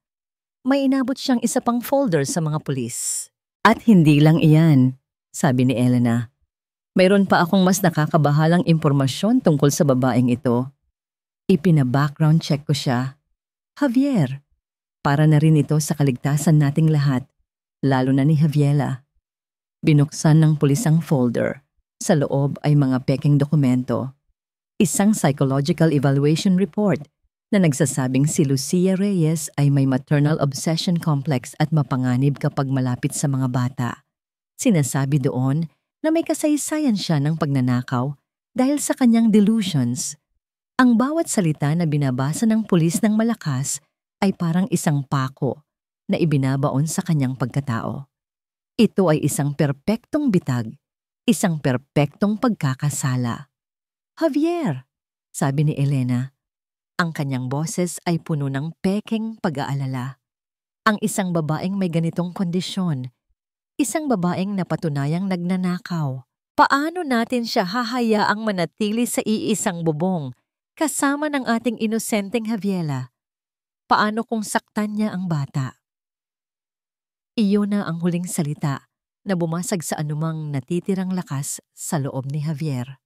May inabot siyang isa pang folder sa mga pulis. At hindi lang iyan, sabi ni Elena. Mayroon pa akong mas nakakabahalang impormasyon tungkol sa babaeng ito. Ipina-background check ko siya. Javier, para na rin ito sa kaligtasan nating lahat, lalo na ni Javiela. Binuksan ng pulis ang folder. Sa loob ay mga peking dokumento. Isang psychological evaluation report na nagsasabing si Lucia Reyes ay may maternal obsession complex at mapanganib kapag malapit sa mga bata. Sinasabi doon na may kasaysayan siya ng pagnanakaw dahil sa kanyang delusions. Ang bawat salita na binabasa ng pulis ng malakas ay parang isang pako na ibinabaon sa kanyang pagkatao. Ito ay isang perpektong bitag, isang perpektong pagkakasala. Javier, sabi ni Elena. Ang kanyang boses ay puno ng peking pag-aalala. Ang isang babaeng may ganitong kondisyon, isang babaeng napatunayang nagnanakaw. Paano natin siya hahayaang manatili sa iisang bubong kasama ng ating inosenteng Javiela? Paano kung saktan niya ang bata? Iyon na ang huling salita na bumasag sa anumang natitirang lakas sa loob ni Javier.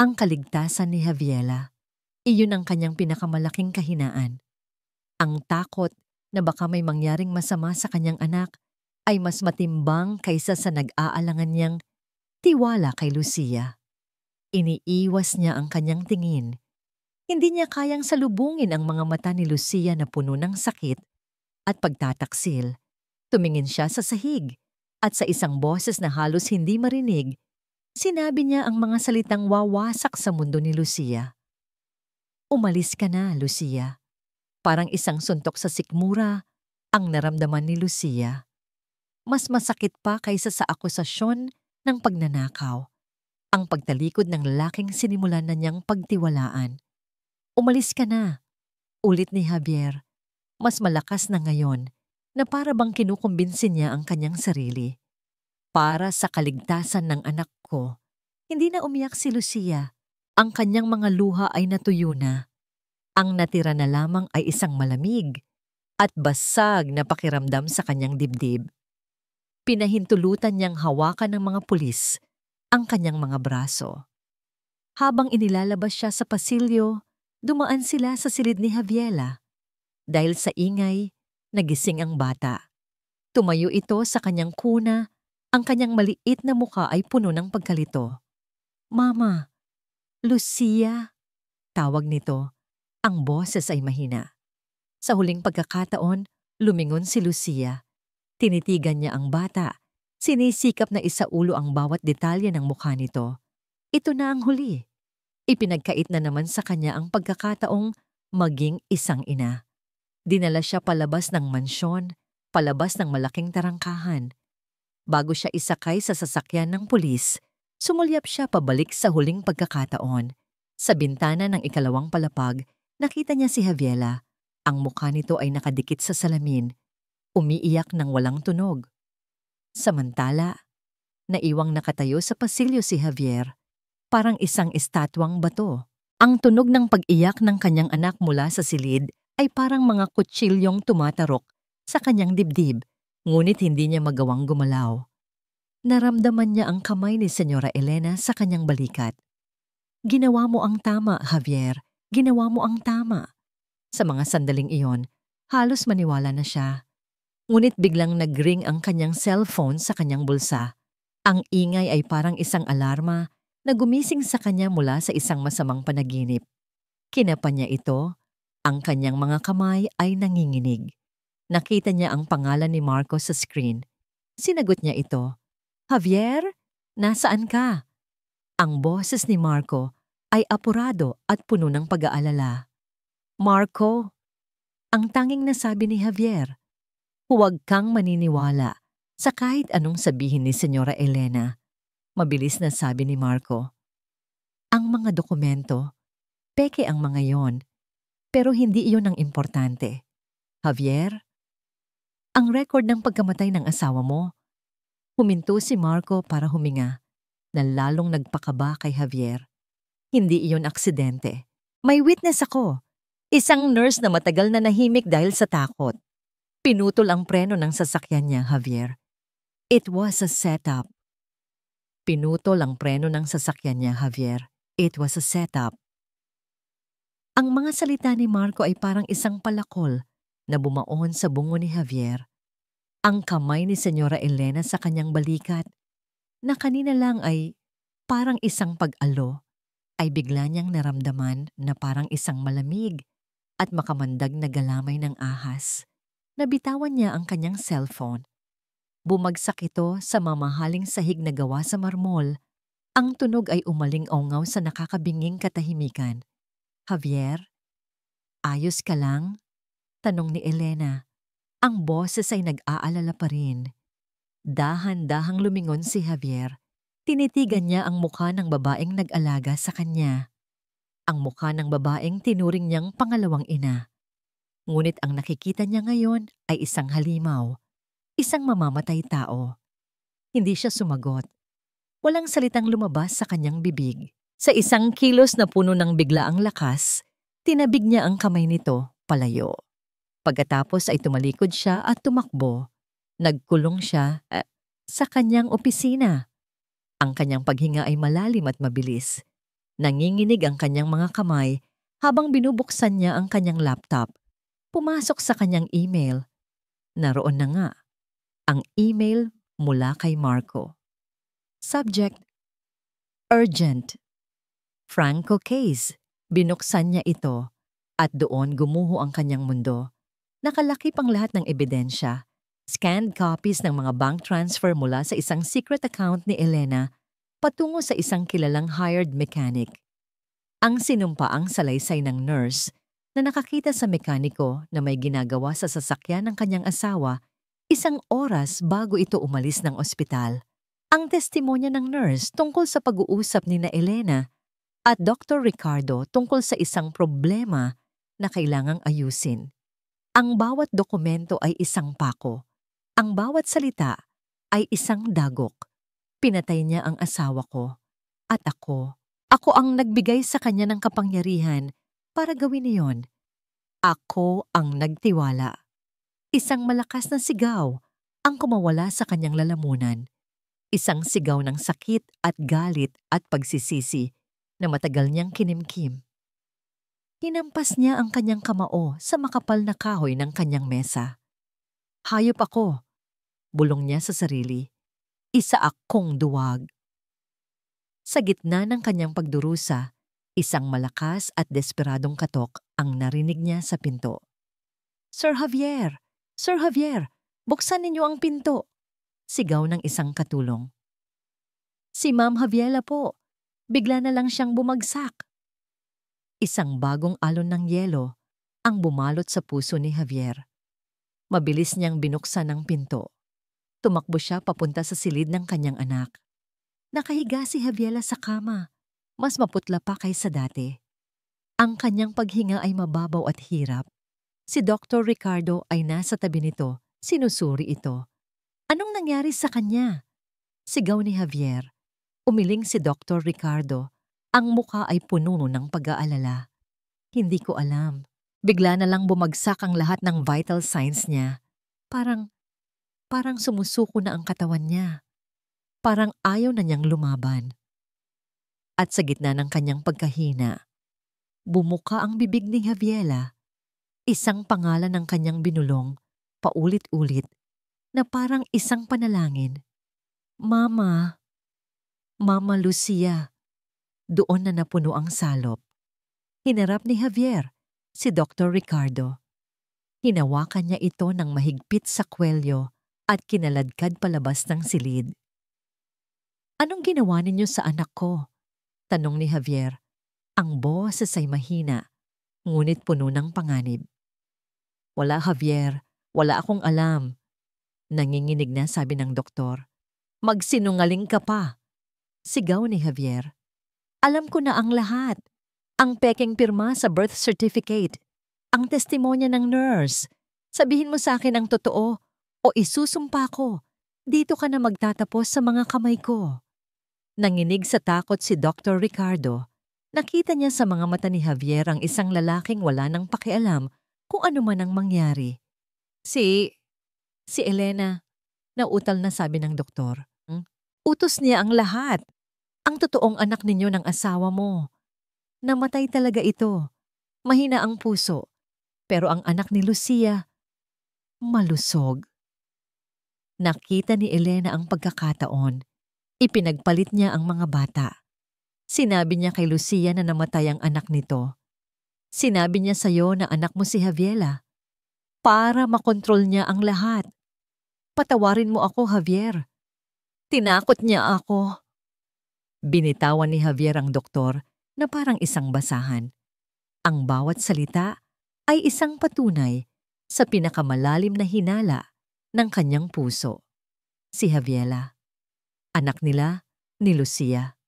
Ang kaligtasan ni Javiela, iyon ang kanyang pinakamalaking kahinaan. Ang takot na baka may mangyaring masama sa kanyang anak ay mas matimbang kaysa sa nag-aalangan niyang tiwala kay Lucia. Iniiwas niya ang kanyang tingin. Hindi niya kayang salubungin ang mga mata ni Lucia na puno ng sakit at pagtataksil. Tumingin siya sa sahig at sa isang boses na halos hindi marinig, sinabi niya ang mga salitang wawasak sa mundo ni Lucia. Umalis ka na, Lucia. Parang isang suntok sa sikmura ang naramdaman ni Lucia. Mas masakit pa kaysa sa akusasyon ng pagnanakaw, ang pagtalikod ng lalaking sinimulan na niyang pagtiwalaan. Umalis ka na, ulit ni Javier. Mas malakas na ngayon na para bang kinukumbinsin niya ang kanyang sarili. Para sa kaligtasan ng anak ko, hindi na umiyak si Lucia. Ang kanyang mga luha ay natuyo na. Ang natira na lamang ay isang malamig at basag na pakiramdam sa kanyang dibdib. Pinahintulutan niyang hawakan ng mga pulis ang kanyang mga braso. Habang inilalabas siya sa pasilyo, dumaan sila sa silid ni Javiela. Dahil sa ingay, nagising ang bata. Tumayo ito sa kanyang kuna, ang kanyang maliit na muka ay puno ng pagkalito. Mama, Lucia, tawag nito. Ang boses ay mahina. Sa huling pagkakataon, lumingon si Lucia. Tinitigan niya ang bata. Sinisikap na isaulo ang bawat detalye ng mukha nito. Ito na ang huli. Ipinagkait na naman sa kanya ang pagkakataong maging isang ina. Dinala siya palabas ng mansyon, palabas ng malaking tarangkahan. Bago siya isakay sa sasakyan ng pulis, sumulyap siya pabalik sa huling pagkakataon. Sa bintana ng ikalawang palapag, nakita niya si Javiela. Ang mukha nito ay nakadikit sa salamin. Umiiyak ng walang tunog. Samantala, naiwang nakatayo sa pasilyo si Javier, parang isang estatwang bato. Ang tunog ng pag-iyak ng kanyang anak mula sa silid ay parang mga kutsilyong tumatarok sa kanyang dibdib, ngunit hindi niya magawang gumalaw. Naramdaman niya ang kamay ni Senyora Elena sa kanyang balikat. Ginawa mo ang tama, Javier. Ginawa mo ang tama. Sa mga sandaling iyon, halos maniwala na siya. Ngunit biglang nag-ring ang kanyang cellphone sa kanyang bulsa. Ang ingay ay parang isang alarma na gumising sa kanya mula sa isang masamang panaginip. Kinapan niya ito, ang kanyang mga kamay ay nanginginig. Nakita niya ang pangalan ni Marco sa screen. Sinagot niya ito. Javier, nasaan ka? Ang boses ni Marco ay apurado at puno ng pag-aalala. Marco, ang tanging nasabi ni Javier, huwag kang maniniwala sa kahit anong sabihin ni Senyora Elena. Mabilis na sabi ni Marco. Ang mga dokumento, peke ang mga yon, pero hindi iyon ang importante. Javier, ang record ng pagkamatay ng asawa mo. Huminto si Marco para huminga, na lalong nagpakaba kay Javier. Hindi iyon aksidente. May witness ako. Isang nurse na matagal na nahimik dahil sa takot. Pinutol ang preno ng sasakyan niya, Javier. It was a setup. Pinutol ang preno ng sasakyan niya, Javier. It was a setup. Ang mga salita ni Marco ay parang isang palakol na bumaon sa bungo ni Javier. Ang kamay ni Senyora Elena sa kanyang balikat, na kanina lang ay parang isang pag-alo, ay bigla niyang naramdaman na parang isang malamig at makamandag na galamay ng ahas. Nabitawan niya ang kanyang cellphone. Bumagsak ito sa mamahaling sahig na gawa sa marmol. Ang tunog ay umaling-ongaw sa nakakabinging katahimikan. Javier, ayos ka lang? Tanong ni Elena. Ang boses ay nag-aalala pa rin. Dahan-dahang lumingon si Javier. Tinitigan niya ang mukha ng babaeng nag-alaga sa kanya. Ang mukha ng babaeng tinuring niyang pangalawang ina. Ngunit ang nakikita niya ngayon ay isang halimaw, isang mamamatay tao. Hindi siya sumagot. Walang salitang lumabas sa kanyang bibig. Sa isang kilos na puno ng biglaang lakas, tinabig niya ang kamay nito palayo. Pagkatapos ay tumalikod siya at tumakbo. Nagkulong siya sa kanyang opisina. Ang kanyang paghinga ay malalim at mabilis. Nanginginig ang kanyang mga kamay habang binubuksan niya ang kanyang laptop. Pumasok sa kanyang email. Naroon na nga, ang email mula kay Marco. Subject, Urgent. Franco case. Binuksan niya ito at doon gumuho ang kanyang mundo. Nakalakip ang lahat ng ebidensya. Scanned copies ng mga bank transfer mula sa isang secret account ni Elena patungo sa isang kilalang hired mechanic. Ang sinumpaang salaysay ng nurse na nakakita sa mekaniko na may ginagawa sa sasakyan ng kanyang asawa 1 oras bago ito umalis ng ospital. Ang testimonya ng nurse tungkol sa pag-uusap ni na Elena at Dr. Ricardo tungkol sa isang problema na kailangang ayusin. Ang bawat dokumento ay isang pako. Ang bawat salita ay isang dagok. Pinatay niya ang asawa ko. At ako ang nagbigay sa kanya ng kapangyarihan para gawin iyon. Ako ang nagtiwala. Isang malakas na sigaw ang kumawala sa kanyang lalamunan. Isang sigaw ng sakit at galit at pagsisisi na matagal niyang kinimkim. Hinampas niya ang kanyang kamao sa makapal na kahoy ng kanyang mesa. Hayop ako, bulong niya sa sarili. Isa akong duwag. Sa gitna ng kanyang pagdurusa, isang malakas at desperadong katok ang narinig niya sa pinto. Sir Javier! Sir Javier! Buksan ninyo ang pinto! Sigaw ng isang katulong. Si Ma'am Javiela po. Bigla na lang siyang bumagsak. Isang bagong alon ng yelo ang bumalot sa puso ni Javier. Mabilis niyang binuksan ang pinto. Tumakbo siya papunta sa silid ng kanyang anak. Nakahiga si Javiela sa kama. Mas maputla pa kaysa dati. Ang kanyang paghinga ay mababaw at hirap. Si Dr. Ricardo ay nasa tabi nito, sinusuri ito. Anong nangyari sa kanya? Sigaw ni Javier. Umiling si Dr. Ricardo. Ang mukha ay puno ng pag-aalala. Hindi ko alam. Bigla na lang bumagsak ang lahat ng vital signs niya. Parang sumusuko na ang katawan niya. Parang ayaw na niyang lumaban. At sa gitna ng kanyang pagkahina, bumuka ang bibig ni Javiela. Isang pangalan ng kanyang binulong, paulit-ulit, na parang isang panalangin. Mama. Mama Lucia. Doon na napuno ang salop. Hinarap ni Javier si Dr. Ricardo. Hinawakan niya ito ng mahigpit sa kwelyo at kinaladkad palabas ng silid. Anong ginawa ninyo sa anak ko? Tanong ni Javier. Ang boses ay mahina, ngunit puno ng panganib. Wala, Javier. Wala akong alam. Nanginginig na sabi ng doktor. Magsinungaling ka pa. Sigaw ni Javier. Alam ko na ang lahat. Ang pekeng pirma sa birth certificate. Ang testimonya ng nurse. Sabihin mo sa akin ang totoo o isusumpa ko. Dito ka na magtatapos sa mga kamay ko. Nanginig sa takot si Dr. Ricardo. Nakita niya sa mga mata ni Javier ang isang lalaking wala nang pakialam kung ano man ang mangyari. Si Elena, nautal na sabi ng doktor. Utos niya ang lahat. Ang totoong anak ninyo ng asawa mo. Namatay talaga ito. Mahina ang puso. Pero ang anak ni Lucia, malusog. Nakita ni Elena ang pagkakataon. Ipinagpalit niya ang mga bata. Sinabi niya kay Lucia na namatay ang anak nito. Sinabi niya sa'yo na anak mo si Javiela. Para makontrol niya ang lahat. Patawarin mo ako, Javier. Tinakot niya ako. Binitawan ni Javier ang doktor na parang isang basahan. Ang bawat salita ay isang patunay sa pinakamalalim na hinala ng kanyang puso. Si Javiela, anak nila ni Lucia.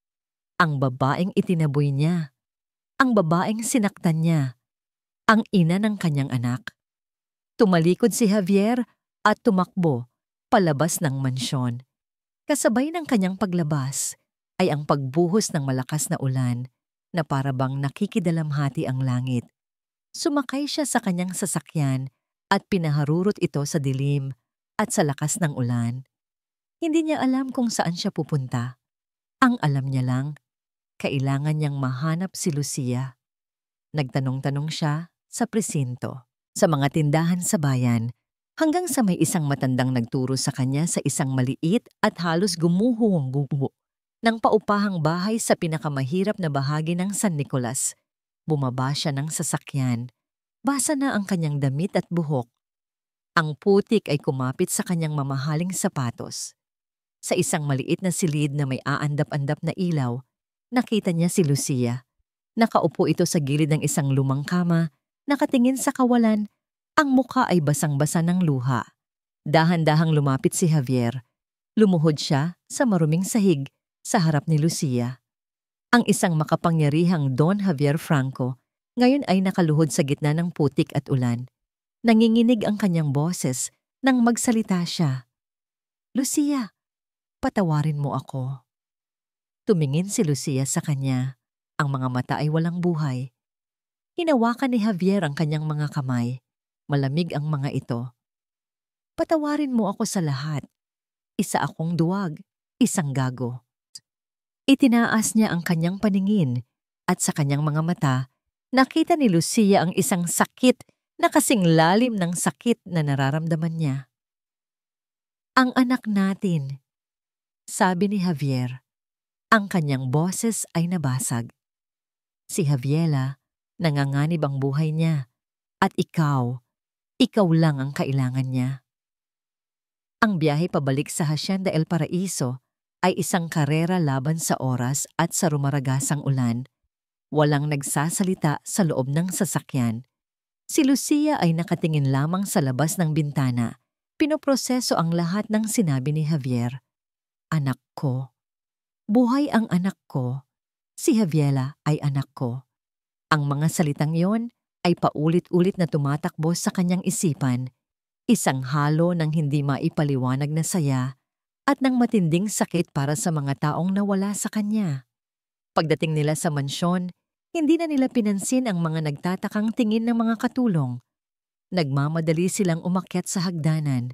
Ang babaeng itinaboy niya. Ang babaeng sinaktan niya. Ang ina ng kanyang anak. Tumalikod si Javier at tumakbo palabas ng mansyon. Kasabay ng kanyang paglabas ay ang pagbuhos ng malakas na ulan na parabang nakikidalamhati ang langit. Sumakay siya sa kanyang sasakyan at pinaharurot ito sa dilim at sa lakas ng ulan. Hindi niya alam kung saan siya pupunta. Ang alam niya lang, kailangan niyang mahanap si Lucia. Nagtanong-tanong siya sa presinto, sa mga tindahan sa bayan, hanggang sa may isang matandang nagturo sa kanya sa isang maliit at halos gumuhong ng paupahang bahay sa pinakamahirap na bahagi ng San Nicolas. Bumaba siya ng sasakyan. Basa na ang kanyang damit at buhok. Ang putik ay kumapit sa kanyang mamahaling sapatos. Sa isang maliit na silid na may aandap-andap na ilaw, nakita niya si Lucia. Nakaupo ito sa gilid ng isang lumang kama, nakatingin sa kawalan. Ang mukha ay basang-basa ng luha. Dahan-dahang lumapit si Javier. Lumuhod siya sa maruming sahig sa harap ni Lucia. Ang isang makapangyarihang Don Javier Franco ngayon ay nakaluhod sa gitna ng putik at ulan. Nanginginig ang kanyang boses nang magsalita siya. Lucia, patawarin mo ako. Tumingin si Lucia sa kanya. Ang mga mata ay walang buhay. Hinawakan ni Javier ang kanyang mga kamay. Malamig ang mga ito. Patawarin mo ako sa lahat. Isa akong duwag, isang gago. Itinaas niya ang kanyang paningin at sa kanyang mga mata, nakita ni Lucia ang isang sakit na kasing lalim ng sakit na nararamdaman niya. Ang anak natin, sabi ni Javier. Ang kanyang boses ay nabasag. Si Javiela, nanganganib ang buhay niya. At ikaw lang ang kailangan niya. Ang biyahe pabalik sa Hacienda El Paraiso ay isang karera laban sa oras at sa rumaragasang ulan. Walang nagsasalita sa loob ng sasakyan. Si Lucia ay nakatingin lamang sa labas ng bintana. Pinoproseso ang lahat ng sinabi ni Javier. Anak ko. Buhay ang anak ko. Si Javiela ay anak ko. Ang mga salitang yon ay paulit-ulit na tumatakbo sa kanyang isipan. Isang halo ng hindi maipaliwanag na saya at ng matinding sakit para sa mga taong nawala sa kanya. Pagdating nila sa mansyon, hindi na nila pinansin ang mga nagtatakang tingin ng mga katulong. Nagmamadali silang umakyat sa hagdanan.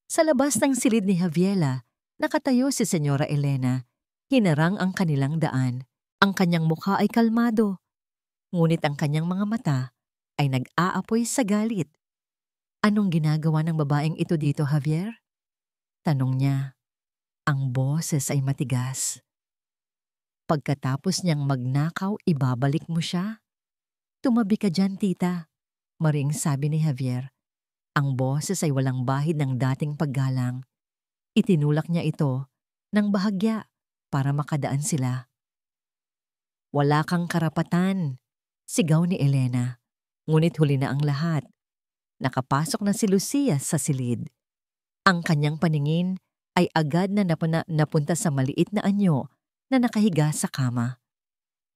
Sa labas ng silid ni Javiela, nakatayo si Senyora Elena. Hinarang ang kanilang daan. Ang kanyang mukha ay kalmado. Ngunit ang kanyang mga mata ay nag-aapoy sa galit. Anong ginagawa ng babaeng ito dito, Javier? Tanong niya. Ang boses ay matigas. Pagkatapos niyang magnakaw, ibabalik mo siya? Tumabi ka dyan, tita. Maring sabi ni Javier. Ang boses ay walang bahid ng dating paggalang. Itinulak niya ito ng bahagya para makadaan sila. Wala kang karapatan, sigaw ni Elena. Ngunit huli na ang lahat. Nakapasok na si Lucia sa silid. Ang kanyang paningin ay agad na napunta sa maliit na anyo na nakahiga sa kama.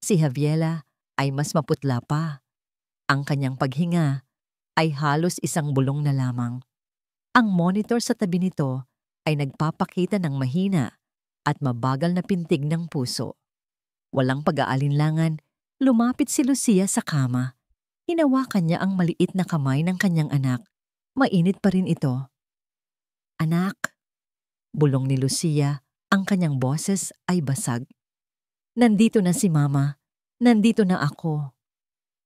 Si Javiela ay mas maputla pa. Ang kanyang paghinga ay halos isang bulong na lamang. Ang monitor sa tabi nito ay nagpapakita ng mahina at mabagal na pintig ng puso. Walang pag-aalinlangan, lumapit si Lucia sa kama. Hinawakan niya ang maliit na kamay ng kanyang anak. Mainit pa rin ito. Anak, bulong ni Lucia, ang kanyang boses ay basag. Nandito na si Mama. Nandito na ako.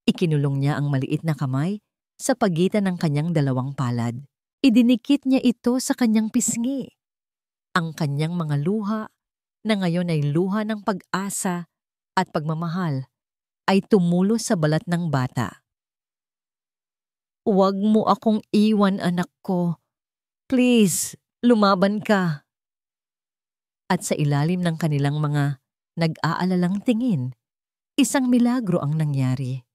Ikinulong niya ang maliit na kamay sa pagitan ng kanyang dalawang palad. Idinikit niya ito sa kanyang pisngi. Ang kanyang mga luha, na ngayon ay luha ng pag-asa at pagmamahal, ay tumulo sa balat ng bata. Huwag mo akong iwan, anak ko. Please, lumaban ka. At sa ilalim ng kanilang mga nag-aalalang tingin, isang milagro ang nangyari.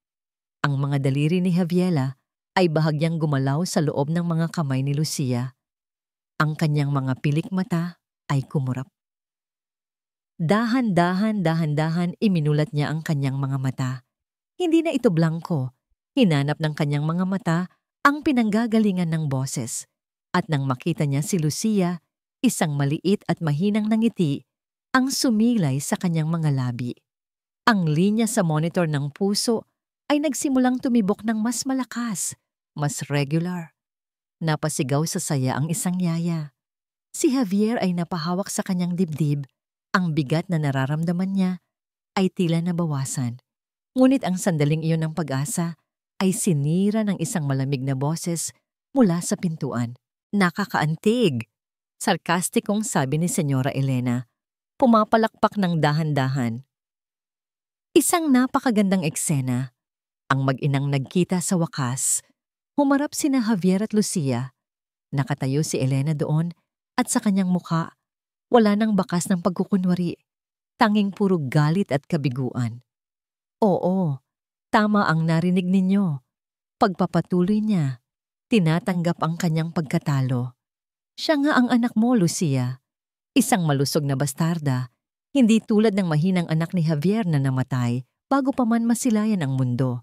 Ang mga daliri ni Javiela ay bahagyang gumalaw sa loob ng mga kamay ni Lucia. Ang kanyang mga pilik mata ay kumurap. Dahan-dahan iminulat niya ang kanyang mga mata. Hindi na ito blanko. Hinanap ng kanyang mga mata ang pinanggagalingan ng boses. At nang makita niya si Lucia, isang maliit at mahinang nangiti ang sumilay sa kanyang mga labi. Ang linya sa monitor ng puso ay nagsimulang tumibok ng mas malakas, mas regular. Napasigaw sa saya ang isang yaya. Si Javier ay napahawak sa kanyang dibdib. Ang bigat na nararamdaman niya ay tila nabawasan. Ngunit ang sandaling iyon ng pag-asa ay sinira ng isang malamig na boses mula sa pintuan. Nakakaantig! Sarkastikong sabi ni Senyora Elena, pumapalakpak ng dahan-dahan. Isang napakagandang eksena. Ang mag-inang nagkita sa wakas. Humarap sina Javier at Lucia. Nakatayo si Elena doon at sa kanyang mukha, wala nang bakas ng pagkukunwari. Tanging puro galit at kabiguan. Oo, tama ang narinig ninyo. Pagpapatuloy niya, tinatanggap ang kanyang pagkatalo. Siya nga ang anak mo, Lucia. Isang malusog na bastarda, hindi tulad ng mahinang anak ni Javier na namatay bago pa man masilayan ang mundo.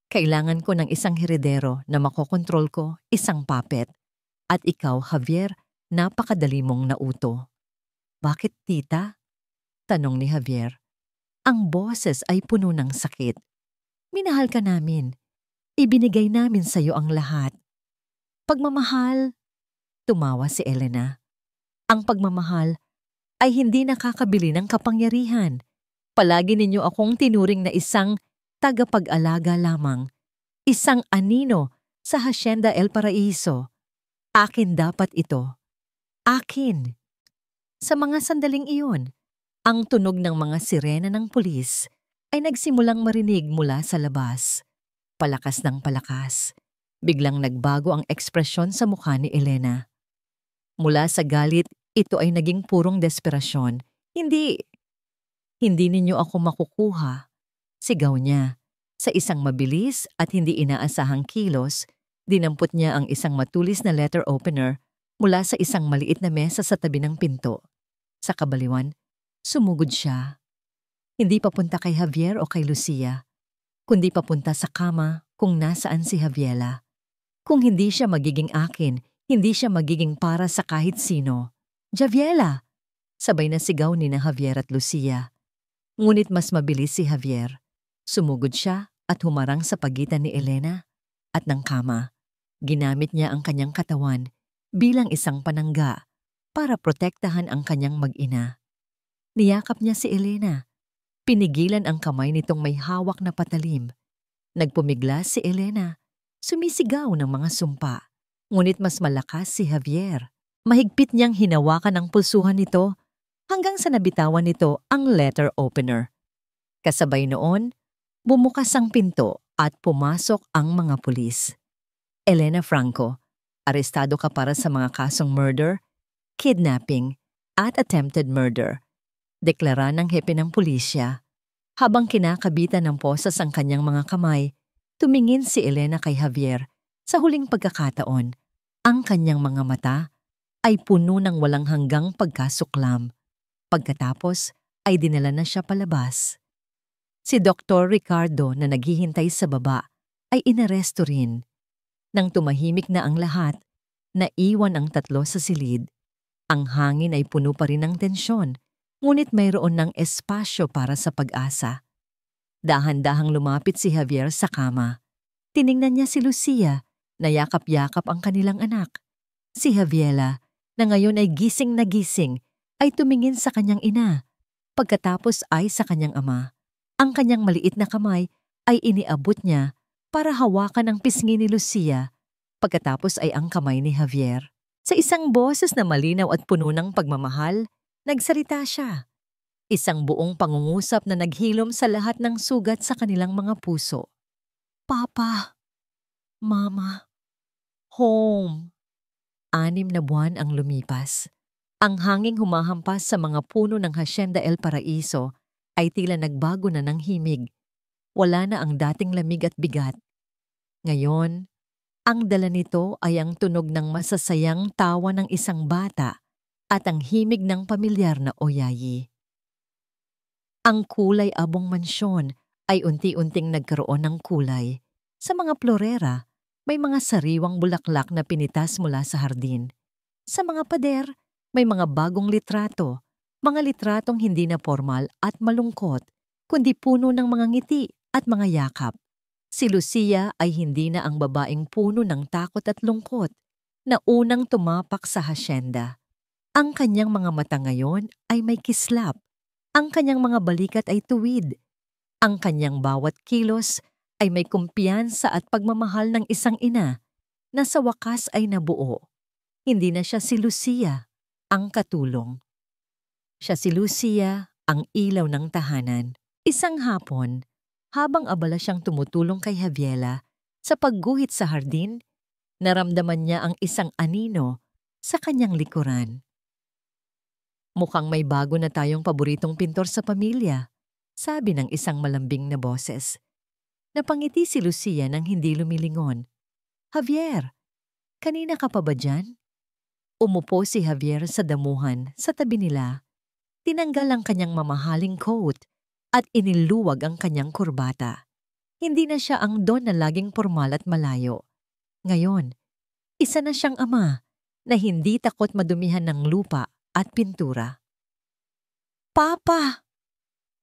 Kailangan ko ng isang heredero na makokontrol ko, isang puppet. At ikaw, Javier, napakadali mong nauto. Bakit, tita? Tanong ni Javier. Ang boses ay puno ng sakit. Minahal ka namin. Ibinigay namin sa iyo ang lahat. Pagmamahal, tumawa si Elena. Ang pagmamahal ay hindi nakakabili ng kapangyarihan. Palagi ninyo akong tinuring na isang tagapag-alaga lamang, isang anino sa Hacienda El Paraiso. Akin dapat ito. Akin. Sa mga sandaling iyon, ang tunog ng mga sirena ng pulis ay nagsimulang marinig mula sa labas. Palakas ng palakas. Biglang nagbago ang ekspresyon sa mukha ni Elena. Mula sa galit, ito ay naging purong desperasyon. Hindi ninyo ako makukuha. Sigaw niya. Sa isang mabilis at hindi inaasahang kilos, dinampot niya ang isang matulis na letter opener mula sa isang maliit na mesa sa tabi ng pinto. Sa kabaliwan, sumugod siya. Hindi papunta kay Javier o kay Lucia, kundi papunta sa kama kung nasaan si Javiela. Kung hindi siya magiging akin, hindi siya magiging para sa kahit sino. Javiela! Sabay na sigaw ni na Javier at Lucia. Ngunit mas mabilis si Javier. Sumugod siya at humarang sa pagitan ni Elena at ng kama. Ginamit niya ang kanyang katawan bilang isang panangga para protektahan ang kanyang mag-ina. Niyakap niya si Elena. Pinigilan ang kamay nitong may hawak na patalim. Nagpumiglas si Elena. Sumisigaw ng mga sumpa. Ngunit mas malakas si Javier. Mahigpit niyang hinawakan ang pulsuhan nito hanggang sa nabitawan nito ang letter opener. Kasabay noon, bumukas ang pinto at pumasok ang mga pulis. Elena Franco, arestado ka para sa mga kasong murder, kidnapping, at attempted murder. Deklara ng hepe ng pulisya. Habang kinakabitan ng posas ang kanyang mga kamay, tumingin si Elena kay Javier. Sa huling pagkakataon, ang kanyang mga mata ay puno ng walang hanggang pagkasuklam. Pagkatapos ay dinala na siya palabas. Si Dr. Ricardo na naghihintay sa baba ay inaresto rin. Nang tumahimik na ang lahat, naiwan ang tatlo sa silid. Ang hangin ay puno pa rin ng tensyon, ngunit mayroon ng espasyo para sa pag-asa. Dahan-dahang lumapit si Javier sa kama. Tiningnan niya si Lucia, na yakap-yakap ang kanilang anak. Si Javiela, na ngayon ay gising na gising, ay tumingin sa kanyang ina. Pagkatapos ay sa kanyang ama. Ang kanyang maliit na kamay ay iniabot niya para hawakan ang pisngi ni Lucia. Pagkatapos ay ang kamay ni Javier. Sa isang boses na malinaw at puno ng pagmamahal, nagsalita siya. Isang buong pangungusap na naghilom sa lahat ng sugat sa kanilang mga puso. Papa, Mama, home. 6 na buwan ang lumipas. Ang hanging humahampas sa mga puno ng Hacienda El Paraiso ay tila nagbago na ng himig. Wala na ang dating lamig at bigat. Ngayon, ang dala nito ay ang tunog ng masasayang tawa ng isang bata at ang himig ng pamilyar na oyayi. Ang kulay-abong mansyon ay unti-unting nagkaroon ng kulay. Sa mga florera, may mga sariwang bulaklak na pinitas mula sa hardin. Sa mga pader, may mga bagong litrato, mga litratong hindi na formal at malungkot, kundi puno ng mga ngiti at mga yakap. Si Lucia ay hindi na ang babaeng puno ng takot at lungkot na unang tumapak sa hasyenda. Ang kanyang mga mata ngayon ay may kislap. Ang kanyang mga balikat ay tuwid. Ang kanyang bawat kilos ay may kumpiyansa at pagmamahal ng isang ina na sa wakas ay nabuo. Hindi na siya si Lucia, ang katulong. Siya si Lucia, ang ilaw ng tahanan. Isang hapon, habang abala siyang tumutulong kay Javiela sa pagguhit sa hardin, naramdaman niya ang isang anino sa kanyang likuran. Mukhang may bago na tayong paboritong pintor sa pamilya, sabi ng isang malambing na boses. Napangiti si Lucia nang hindi lumilingon. Javier, kanina ka pa ba dyan? Umupo si Javier sa damuhan sa tabi nila. Tinanggal ang kanyang mamahaling coat at iniluwag ang kanyang kurbata. Hindi na siya ang don na laging formal at malayo. Ngayon, isa na siyang ama na hindi takot madumihan ng lupa at pintura. Papa!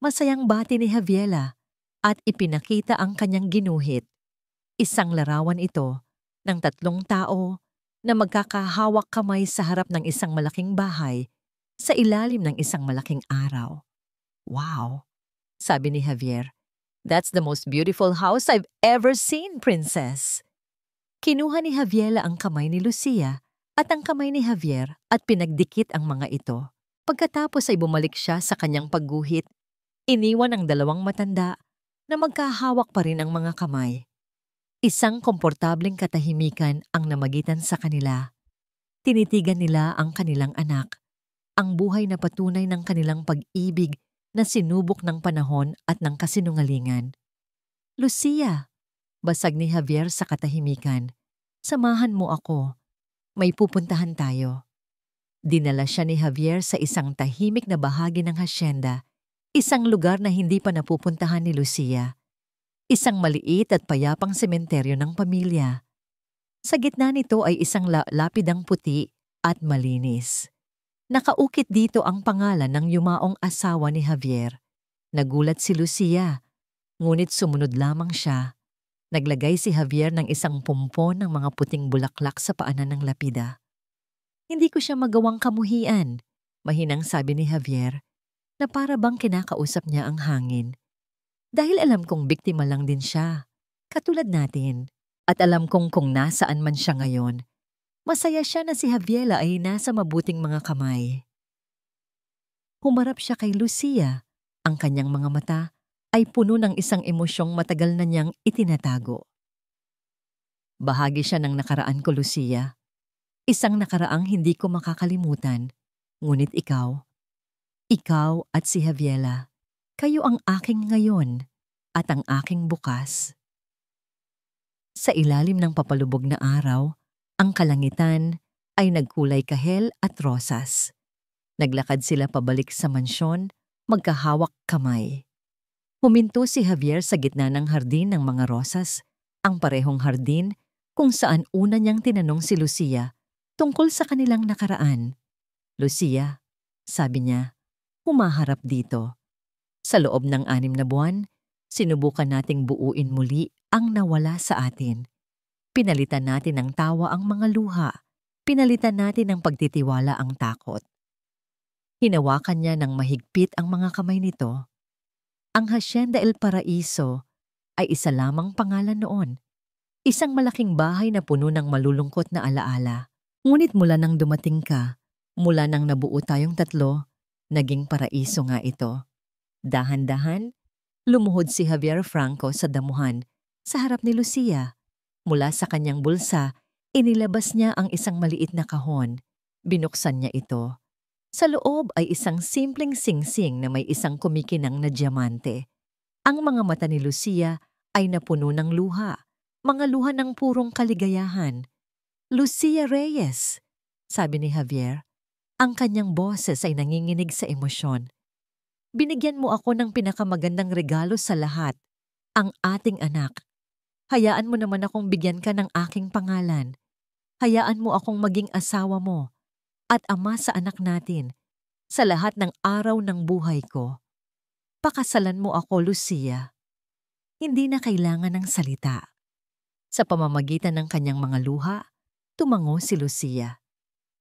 Masayang bati ni Javiela at ipinakita ang kanyang ginuhit. Isang larawan ito ng 3 tao na magkakahawak kamay sa harap ng isang malaking bahay sa ilalim ng isang malaking araw. Wow! Sabi ni Javier, "That's the most beautiful house I've ever seen, Princess." Kinuha ni Javiela ang kamay ni Lucia at ang kamay ni Javier at pinagdikit ang mga ito. Pagkatapos ay bumalik siya sa kanyang pagguhit. Iniwan ang 2 matanda na magkahawak pa rin ang mga kamay. Isang komportableng katahimikan ang namagitan sa kanila. Tinitigan nila ang kanilang anak, ang buhay na patunay ng kanilang pag-ibig na sinubok ng panahon at ng kasinungalingan. Lucia, basag ni Javier sa katahimikan, samahan mo ako. May pupuntahan tayo. Dinala siya ni Javier sa isang tahimik na bahagi ng hasyenda, isang lugar na hindi pa napupuntahan ni Lucia. Isang maliit at payapang sementeryo ng pamilya. Sa gitna nito ay isang lapidang puti at malinis. Nakaukit dito ang pangalan ng yumaong asawa ni Javier. Nagulat si Lucia, ngunit sumunod lamang siya. Naglagay si Javier ng isang pumpon ng mga puting bulaklak sa paanan ng lapida. Hindi ko siya magawang kamuhian, mahinang sabi ni Javier, na para bang kinakausap niya ang hangin. Dahil alam kong biktima lang din siya, katulad natin, at alam kong kung nasaan man siya ngayon, masaya siya na si Javiela ay nasa mabuting mga kamay. Humarap siya kay Lucia. Ang kanyang mga mata ay puno ng isang emosyong matagal na niyang itinatago. Bahagi siya ng nakaraan ko, Lucia. Isang nakaraang hindi ko makakalimutan. Ngunit ikaw at si Javiela, Kayo ang aking ngayon at ang aking bukas. Sa ilalim ng papalubog na araw, ang kalangitan ay nagkulay kahel at rosas. Naglakad sila pabalik sa mansyon, magkahawak kamay. Huminto si Javier sa gitna ng hardin ng mga rosas, ang parehong hardin kung saan una niyang tinanong si Lucia tungkol sa kanilang nakaraan. Lucia, sabi niya, humaharap dito. Sa loob ng 6 na buwan, sinubukan nating buuin muli ang nawala sa atin. Pinalitan natin ng tawa ang mga luha. Pinalitan natin ng pagtitiwala ang takot. Hinawakan niya ng mahigpit ang mga kamay nito. Ang Hacienda El Paraiso ay isa lamang pangalan noon. Isang malaking bahay na puno ng malulungkot na alaala. Ngunit mula nang dumating ka, mula nang nabuo tayong tatlo, naging paraiso nga ito. Dahan-dahan, lumuhod si Javier Franco sa damuhan sa harap ni Lucia. Mula sa kanyang bulsa, inilabas niya ang isang maliit na kahon. Binuksan niya ito. Sa loob ay isang simpleng singsing na may isang kumikinang na diamante. Ang mga mata ni Lucia ay napuno ng luha, mga luha ng purong kaligayahan. Lucia Reyes, sabi ni Javier. Ang kanyang boses ay nanginginig sa emosyon. Binigyan mo ako ng pinakamagandang regalo sa lahat, ang ating anak. Hayaan mo naman akong bigyan ka ng aking pangalan. Hayaan mo akong maging asawa mo at ama sa anak natin sa lahat ng araw ng buhay ko. Pakasalan mo ako, Lucia. Hindi na kailangan ng salita. Sa pamamagitan ng kanyang mga luha, tumango si Lucia.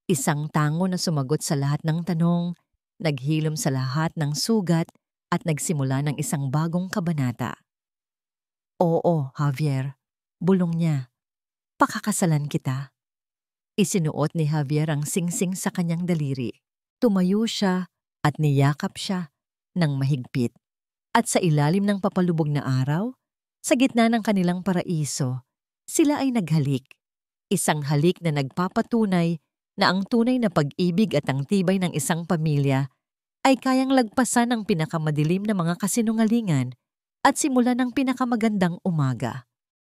Isang tango na sumagot sa lahat ng tanong, naghilom sa lahat ng sugat at nagsimula ng isang bagong kabanata. Oo, Javier, bulong niya. Pakakasalan kita. Isinuot ni Javier ang singsing sa kanyang daliri. Tumayo siya at niyakap siya ng mahigpit. At sa ilalim ng papalubog na araw, sa gitna ng kanilang paraiso, sila ay naghalik. Isang halik na nagpapatunay na ang tunay na pag-ibig at ang tibay ng isang pamilya ay kayang lagpasan ng pinakamadilim na mga kasinungalingan at simulan ng pinakamagandang umaga.